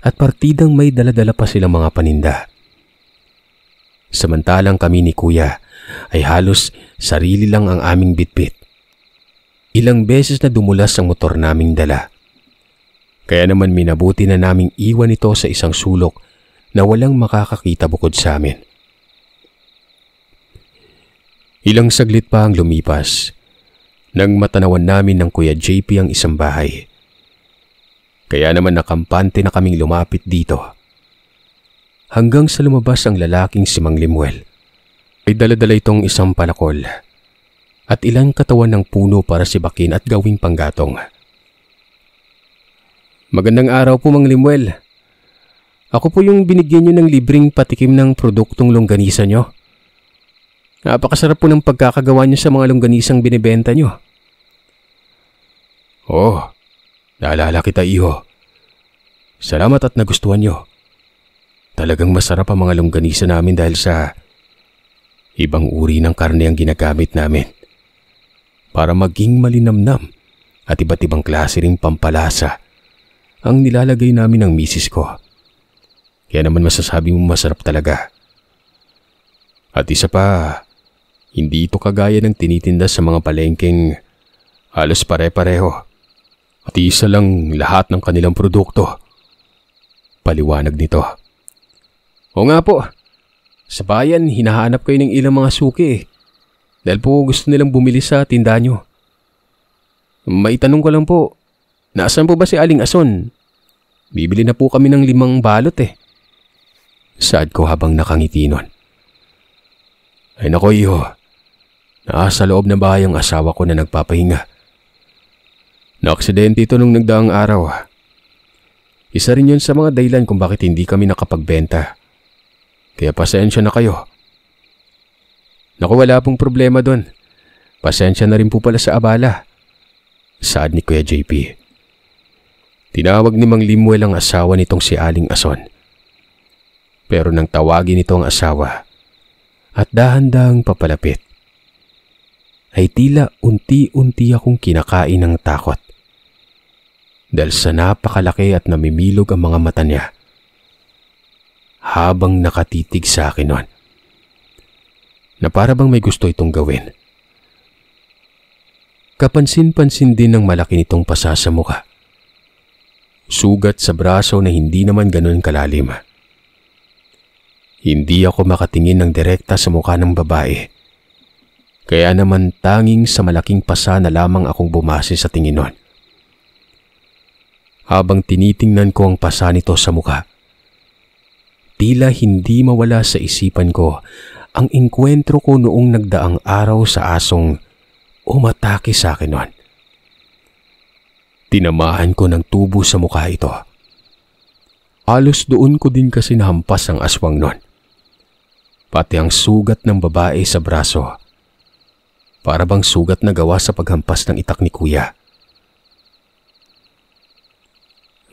B: at partidang may daladala pa silang mga paninda. Samantalang kami ni Kuya ay halos sarili lang ang aming bitbit. Ilang beses na dumulas ang motor naming dala. Kaya naman minabuti na naming iwan ito sa isang sulok na walang makakakita bukod sa amin. Ilang saglit pa ang lumipas nang matanawan namin ng Kuya JP ang isang bahay. Kaya naman nakampante na kaming lumapit dito. Hanggang sa lumabas ang lalaking si Mang Limuel. Ay dala-dala itong isang palakol at ilang katawan ng puno para sibakin at gawing panggatong. Magandang araw po, Mang Limuel. Ako po yung binigyan nyo ng libreng patikim ng produktong longganisa nyo. Napakasarap po ng pagkakagawa nyo sa mga longganisang binibenta nyo. Oh, naalala kita, iho. Salamat at nagustuhan nyo. Talagang masarap ang mga longganisa namin dahil sa ibang uri ng karne ang ginagamit namin para maging malinamnam at iba't ibang klase ring pampalasa ang nilalagay namin ng misis ko. Kaya naman masasabi mo masarap talaga. At isa pa, hindi ito kagaya ng tinitinda sa mga palengkeng halos pare-pareho. At isa lang lahat ng kanilang produkto. Paliwanag nito. O nga po, sa bayan hinahanap kayo ng ilang mga suki dahil po gusto nilang bumili sa tinda nyo. Maitanong ko lang po, nasaan po ba si Aling Ason? Bibili na po kami ng 5 balot eh. Saad ko habang nakangiti nun. Ay nako, iho. Nasa loob ng bahay ang asawa ko na nagpapahinga. Naaksidente ito nung nagdaang araw. Isa rin yun sa mga dahilan kung bakit hindi kami nakapagbenta. Kaya pasensya na kayo. Naku, wala pong problema doon. Pasensya na rin po pala sa abala. Saad ni Kuya JP. Tinawag ni Mang Limuel ang asawa nitong si Aling Ason. Pero nang tawagin nito ang asawa at dahan-dahang papalapit, ay tila unti-unti akong kinakain ng takot. Dahil sa napakalaki at namimilog ang mga mata niya habang nakatitig sa akin nun, na para bang may gusto itong gawin. Kapansin-pansin din ng malaki nitong pasa sa mukha. Sugat sa braso na hindi naman ganun kalalim. Hindi ako makatingin ng direkta sa mukha ng babae. Kaya naman tanging sa malaking pasa na lamang akong bumase sa tingin nun. Habang tinitingnan ko ang pasa nito sa mukha, tila hindi mawala sa isipan ko ang engkwentro ko noong nagdaang araw sa asong umatake sa akin nun. Tinamaan ko ng tubo sa mukha ito. Halos doon ko din kasi nahampas ang aswang nun. Pati ang sugat ng babae sa braso. Para bang sugat na gawa sa paghampas ng itak ni Kuya.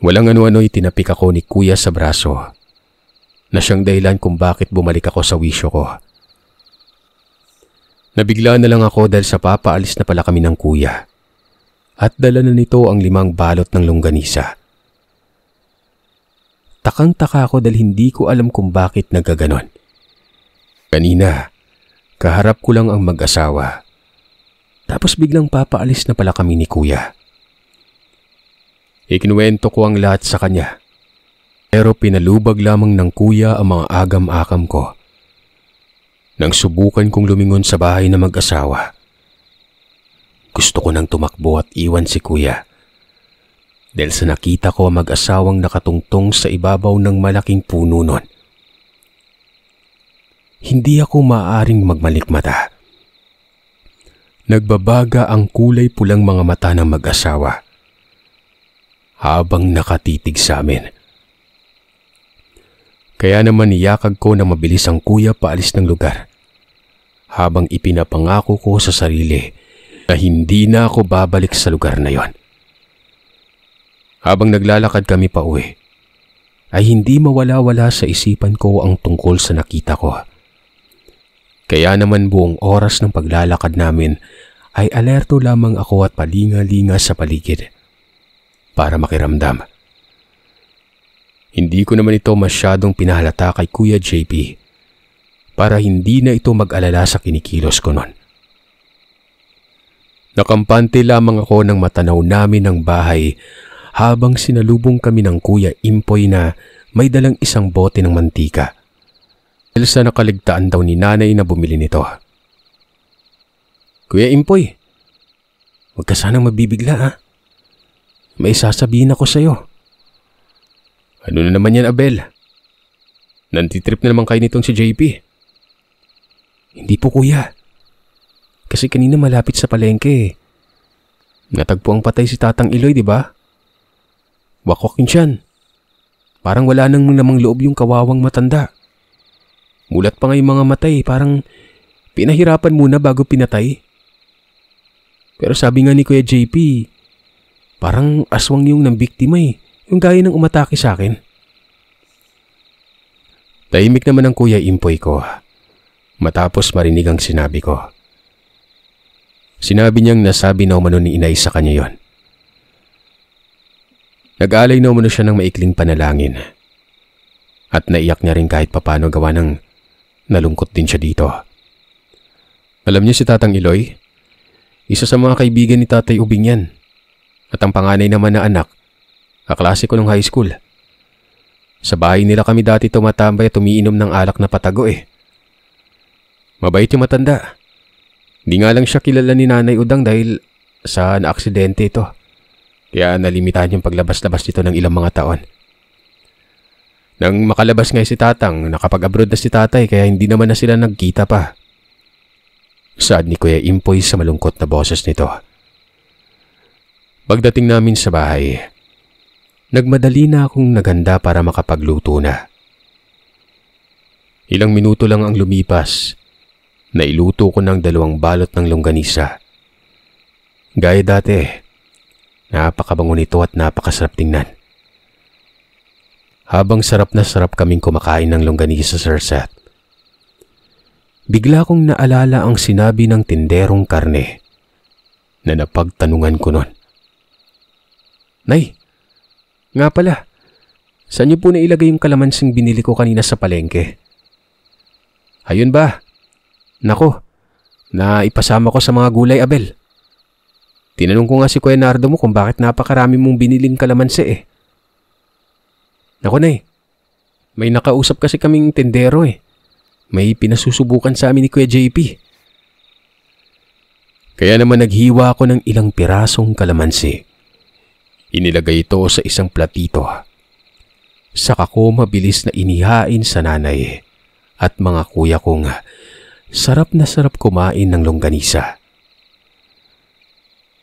B: Walang ano-ano'y tinapik ako ni Kuya sa braso na siyang dahilan kung bakit bumalik ako sa wisyo ko. Nabigla na lang ako dahil sa papaalis na pala kami ng Kuya. At dala na nito ang 5 balot ng longganisa. Takang-taka ako dahil hindi ko alam kung bakit nagkaganon. Kanina, kaharap ko lang ang mag-asawa. Tapos biglang papaalis na pala kami ni Kuya. Ikinuwento ko ang lahat sa kanya. Pero pinalubag lamang ng kuya ang mga agam-akam ko. Nang subukan kong lumingon sa bahay na mag-asawa, gusto ko nang tumakbo at iwan si kuya. Dahil sa nakita ko ang mag-asawang nakatungtong sa ibabaw ng malaking puno nun. Hindi ako maaaring magmalikmata. Nagbabaga ang kulay pulang mga mata ng mag-asawa habang nakatitig sa amin. Kaya naman niyakag ko na mabilis ang kuya paalis ng lugar habang ipinapangako ko sa sarili na hindi na ako babalik sa lugar na yon. Habang naglalakad kami pa uwi, ay hindi mawala-wala sa isipan ko ang tungkol sa nakita ko. Kaya naman buong oras ng paglalakad namin ay alerto lamang ako at palinga-linga sa paligid para makiramdam. Hindi ko naman ito masyadong pinahalata kay Kuya JP para hindi na ito mag-alala sa kinikilos ko nun. Nakampante lamang ako ng matanaw namin ng bahay habang sinalubong kami ng Kuya Impoy na may dalang isang bote ng mantika. Dahil sa nakaligtaan daw ni nanay na bumili nito. Kuya Impoy, huwag ka sanang mabibigla ha. May sasabihin ako sa'yo. Ano na naman yan, Abel? Nantitrip na naman kayo nitong si JP. Hindi po kuya. Kasi kanina malapit sa palengke. Natagpo ang patay si Tatang Iloy, di ba? Wakwakin siyan. Parang wala nang namang loob yung kawawang matanda. Mulat pa nga yung mga matay, parang pinahirapan muna bago pinatay. Pero sabi nga ni Kuya JP, parang aswang yung ng biktima yung gaya ng umatake sa akin. Tahimik naman ang Kuya Impoy ko matapos marinig ang sinabi ko. Sinabi niyang nasabi na umano ni inay sa kanya yon. Nag-aalay na umano siya ng maikling panalangin at naiyak niya rin kahit papano gawa ng nalungkot din siya dito. Alam niyo si Tatang Iloy, isa sa mga kaibigan ni Tatay Ubing yan. At ang panganay naman na anak, kaklase ko nung high school. Sa bahay nila kami dati tumatambay at umiinom ng alak na patago eh. Mabait yung matanda. Di nga lang siya kilala ni Nanay Udang dahil sa naaksidente ito. Kaya nalimitahan yung paglabas-labas dito ng ilang mga taon. Nang makalabas nga si Tatang, nakapag-abroad na si Tatay kaya hindi naman na sila nagkita pa. Saad ni Kuya Impoy sa malungkot na boses nito. Pagdating namin sa bahay, nagmadali na akong naghanda para makapagluto na. Ilang minuto lang ang lumipas, nailuto ko ng 2 balot ng longganisa. Gaya dati, napakabango nito at napakasarap tingnan. Habang sarap na sarap kaming kumakain ng longganisa, Sir Seth, bigla kong naalala ang sinabi ng tinderong karne na napagtanungan ko nun. Nay, nga pala, saan niyo po nailagay yung kalamansing binili ko kanina sa palengke? Ayun ba? Nako, naipasama ko sa mga gulay, Abel. Tinanong ko nga si Kuya Nardo mo kung bakit napakarami mong biniling kalamansi eh. Nako Nay, may nakausap kasi kaming tindero eh. May pinasusubukan sa amin ni Kuya JP. Kaya naman naghiwa ako ng ilang pirasong kalamansi. Inilagay ito sa isang platito. Saka ko mabilis na inihain sa nanay at mga kuya kong sarap na sarap kumain ng longganisa.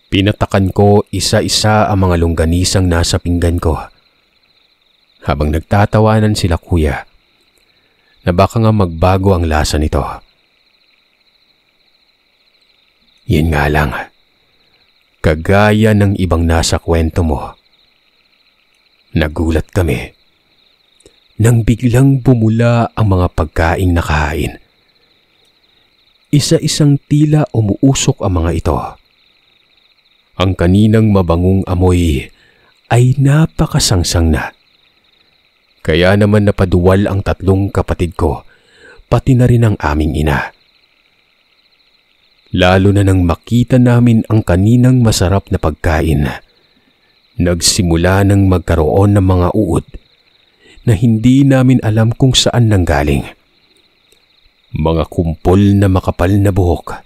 B: Pinatakan ko isa-isa ang mga longganisang nasa pinggan ko. Habang nagtatawanan sila kuya na baka nga magbago ang lasa nito. Yan nga lang, kagaya ng ibang nasa kwento mo, nagulat kami nang biglang bumula ang mga pagkaing nakahain. Isa-isang tila umuusok ang mga ito. Ang kaninang mabangong amoy ay napakasangsang na. Kaya naman napaduwal ang 3 kapatid ko, pati na rin ang aming ina. Lalo na nang makita namin ang kaninang masarap na pagkain. Nagsimula nang magkaroon ng mga uod na hindi namin alam kung saan nanggaling. Mga kumpol na makapal na buhok.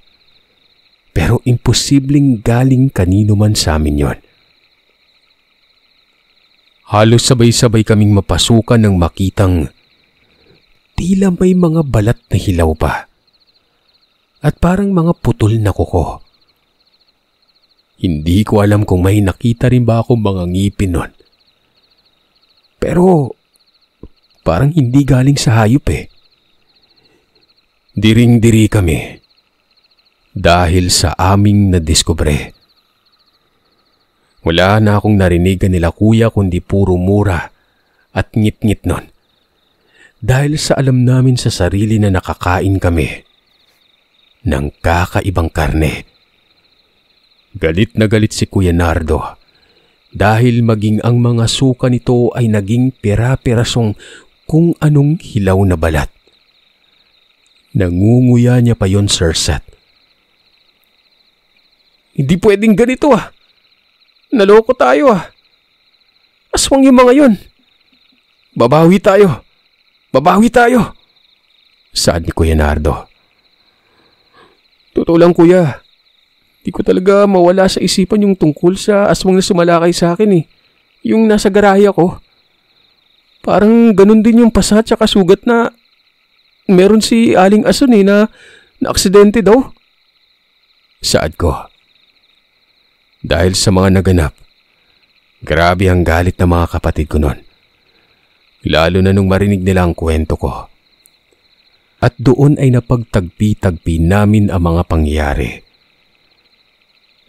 B: Pero imposibleng galing kanino man sa amin yon. Halos sabay-sabay kaming mapasukan ng makitang tila may mga balat na hilaw pa at parang mga putol na kuko. Hindi ko alam kung may nakita rin ba akong mga ngipin nun. Pero parang hindi galing sa hayop eh. Diring-diri kami dahil sa aming nadiskubre. Wala na akong narinigan nila kuya kundi puro mura at ngit-ngit nun. Dahil sa alam namin sa sarili na nakakain kami ng kakaibang karne. Galit na galit si Kuya Nardo dahil maging ang mga suka nito ay naging pera-perasong kung anong hilaw na balat. Nangunguya niya pa yon, Sir Seth. Hindi pwedeng ganito ah. Naloko tayo ah. Aswang yung mga yon. Babawi tayo. Babawi tayo. Saad ni Kuya Nardo. Totoo lang kuya. Di ko talaga mawala sa isipan yung tungkol sa aswang na sumalakay sa akin eh. Yung nasa garahe ako. Parang ganun din yung pasa at sugat na meron si Aling Asun eh na aksidente daw. Saad ko. Dahil sa mga naganap, grabe ang galit ng mga kapatid ko noon. Lalo na nung marinig nila ang kwento ko. At doon ay napagtagpi-tagpi namin ang mga pangyayari.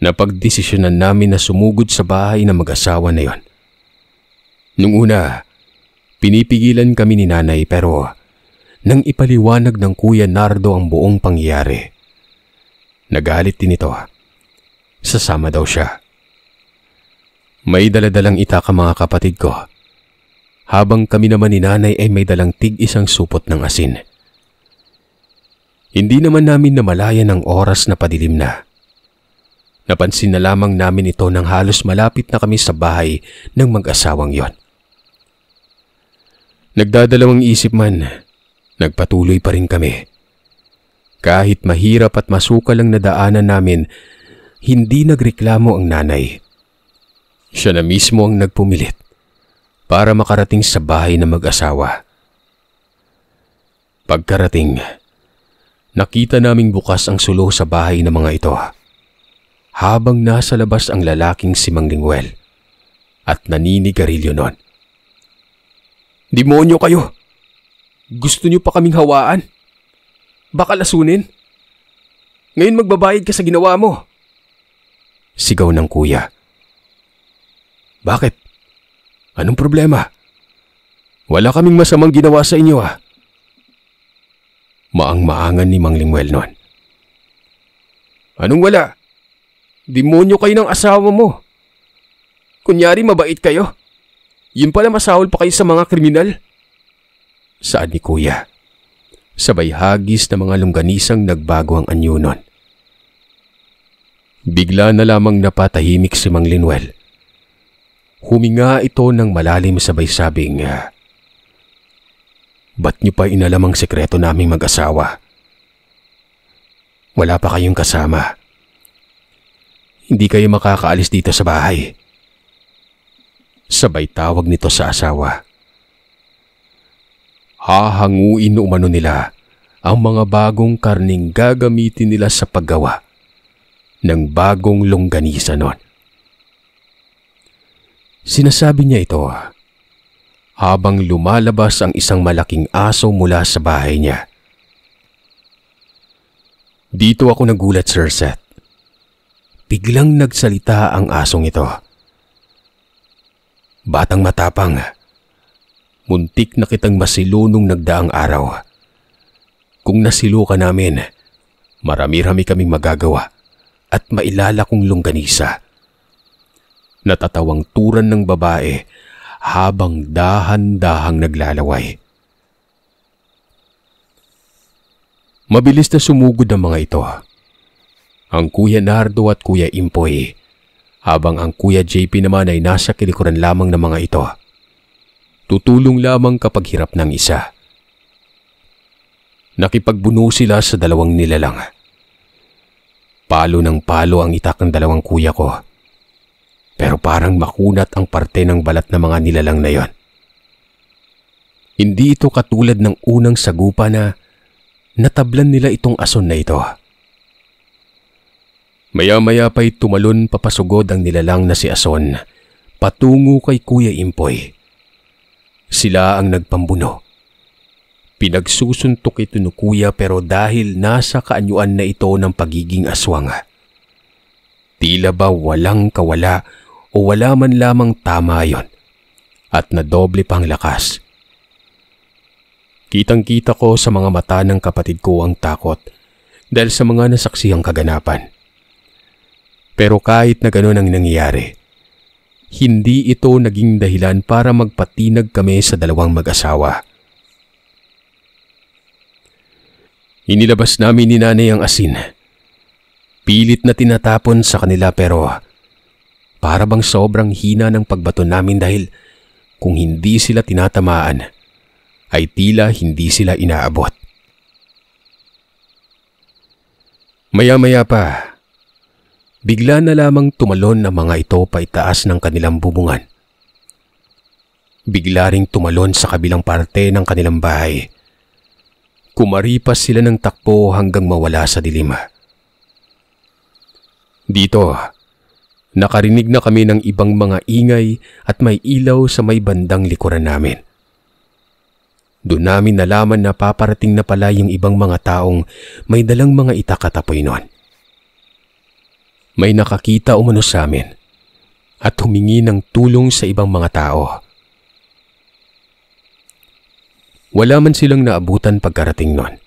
B: Napagdesisyonan namin na sumugod sa bahay ng mag-asawa na yon. Nung una, pinipigilan kami ni nanay pero nang ipaliwanag ng Kuya Nardo ang buong pangyayari, nagalit din ito. Sasama daw siya. May daladalang itak ang mga kapatid ko, habang kami naman ni nanay ay may dalang tig-isang supot ng asin. Hindi naman namin namalayan ang oras na padilim na. Napansin na lamang namin ito nang halos malapit na kami sa bahay ng mag-asawang yon. Nagdadalawang isip man, nagpatuloy pa rin kami. Kahit mahirap at masukal ang nadaanan namin, hindi nagreklamo ang nanay. Siya na mismo ang nagpumilit para makarating sa bahay ng mag-asawa. Pagkarating, nakita naming bukas ang sulo sa bahay ng mga ito. Habang nasa labas ang lalaking si Mang Linguel at naninigarilyo nun. Demonyo kayo! Gusto niyo pa kaming hawaan? Baka lasunin? Ngayon magbabayad ka sa ginawa mo. Sigaw ng kuya. Bakit? Anong problema? Wala kaming masamang ginawa sa inyo ah. Maang-maangan ni Mang Linguel nun. Anong wala? Demonyo kayo ng asawa mo. Kunyari mabait kayo. Yun pala masahol pa kayo sa mga kriminal. Saad ni kuya. Sabay hagis na mga longganisang nagbago ang anyo nun. Bigla na lamang napatahimik si Mang Linguel. Huminga ito ng malalim sabay sabing, ba't niyo pa inalam ang sekreto naming mag-asawa? Wala pa kayong kasama. Hindi kayo makakaalis dito sa bahay. Sabay tawag nito sa asawa. Hahanguin umano nila ang mga bagong karning gagamitin nila sa paggawa ng bagong longganisa nun. Sinasabi niya ito habang lumalabas ang isang malaking aso mula sa bahay niya. Dito ako nagulat, Sir Seth. Biglang nagsalita ang asong ito. Batang matapang, muntik na kitang masilo nung nagdaang araw. Kung nasilo ka namin, marami-rami kaming magagawa at mailala kong longganisa. Natatawang turan ng babae habang dahan-dahang naglalaway. Mabilis na sumugod ang mga ito. Ang Kuya Nardo at Kuya Impoy, habang ang Kuya JP naman ay nasa kilikuran lamang ng mga ito. tutulong lamang kapag hirap ng isa. Nakipagbuno sila sa dalawang nilalang. Palo ng palo ang itak ng dalawang kuya ko. Pero parang makunat ang parte ng balat ng mga nilalang na yon. Hindi ito katulad ng unang sagupa na natablan nila itong ason na ito. Maya-maya pa'y tumalon papasugod ang nilalang na si Ason patungo kay Kuya Impoy. Sila ang nagpambuno. Pinagsusuntok ito ni Kuya pero dahil nasa kaanyuan na ito ng pagiging aswang, tila ba walang kawala o wala man lamang tama yon at nadoble pang lakas. Kitang-kita ko sa mga mata ng kapatid ko ang takot dahil sa mga nasaksihang kaganapan. Pero kahit na gano'n ang nangyayari, hindi ito naging dahilan para magpatinag kami sa dalawang mag-asawa. Inilabas namin ni nanay ang asin. Pilit na tinatapon sa kanila pero para bang sobrang hina ng pagbato namin dahil kung hindi sila tinatamaan ay tila hindi sila inaabot. Maya-maya pa, bigla na lamang tumalon ang mga ito paitaas ng kanilang bubungan. Bigla ring tumalon sa kabilang parte ng kanilang bahay. Kumaripas sila ng takbo hanggang mawala sa dilim. Dito, nakarinig na kami ng ibang mga ingay at may ilaw sa may bandang likuran namin. Doon namin nalaman na paparating na pala yung ibang mga taong may dalang mga itak at apoy noon. May nakakita umano sa amin at humingi ng tulong sa ibang mga tao. Wala man silang naabutan pagkarating nun.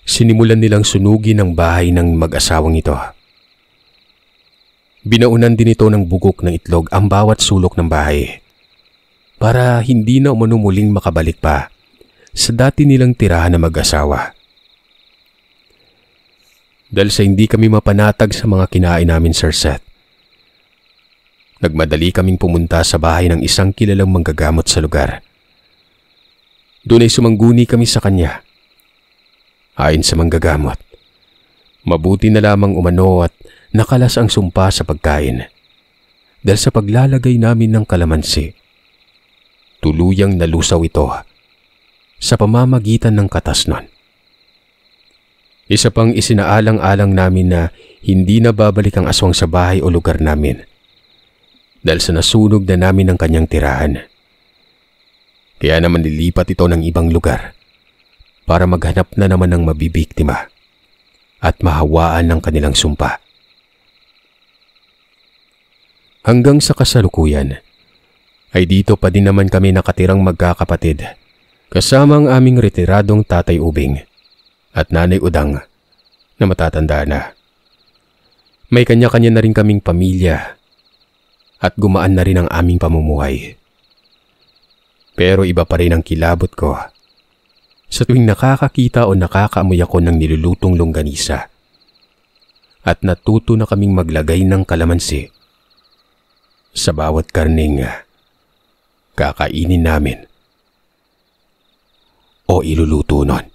B: Sinimulan nilang sunugin ang bahay ng mag-asawang ito. Binaunan din ito ng bugok ng itlog ang bawat sulok ng bahay para hindi na umano muling makabalik pa sa dati nilang tirahan na mag-asawa. Dahil sa hindi kami mapanatag sa mga kinain namin, Sir Seth, nagmadali kaming pumunta sa bahay ng isang kilalang manggagamot sa lugar. Doon ay sumangguni kami sa kanya. Ayon sa manggagamot, mabuti na lamang umano at nakalas ang sumpa sa pagkain dahil sa paglalagay namin ng kalamansi. Tuluyang nalusaw ito sa pamamagitan ng katas nun. Isa pang isinaalang-alang namin na hindi na babalik ang aswang sa bahay o lugar namin dahil sa nasunog na namin ang kanyang tirahan. Kaya naman nilipat ito ng ibang lugar para maghanap na naman ng mabibiktima at mahawaan ng kanilang sumpa. Hanggang sa kasalukuyan ay dito pa din naman kami nakatirang magkakapatid kasama ang aming retiradong Tatay Ubing at Nanay Udang na matatanda na. May kanya-kanya na rin kaming pamilya at gumaan na rin ang aming pamumuhay. Pero iba pa rin ang kilabot ko sa tuwing nakakakita o nakakaamoy ako ng nilulutong longganisa at natuto na kaming maglagay ng kalamansi sa bawat karning kakainin namin o iluluto nun.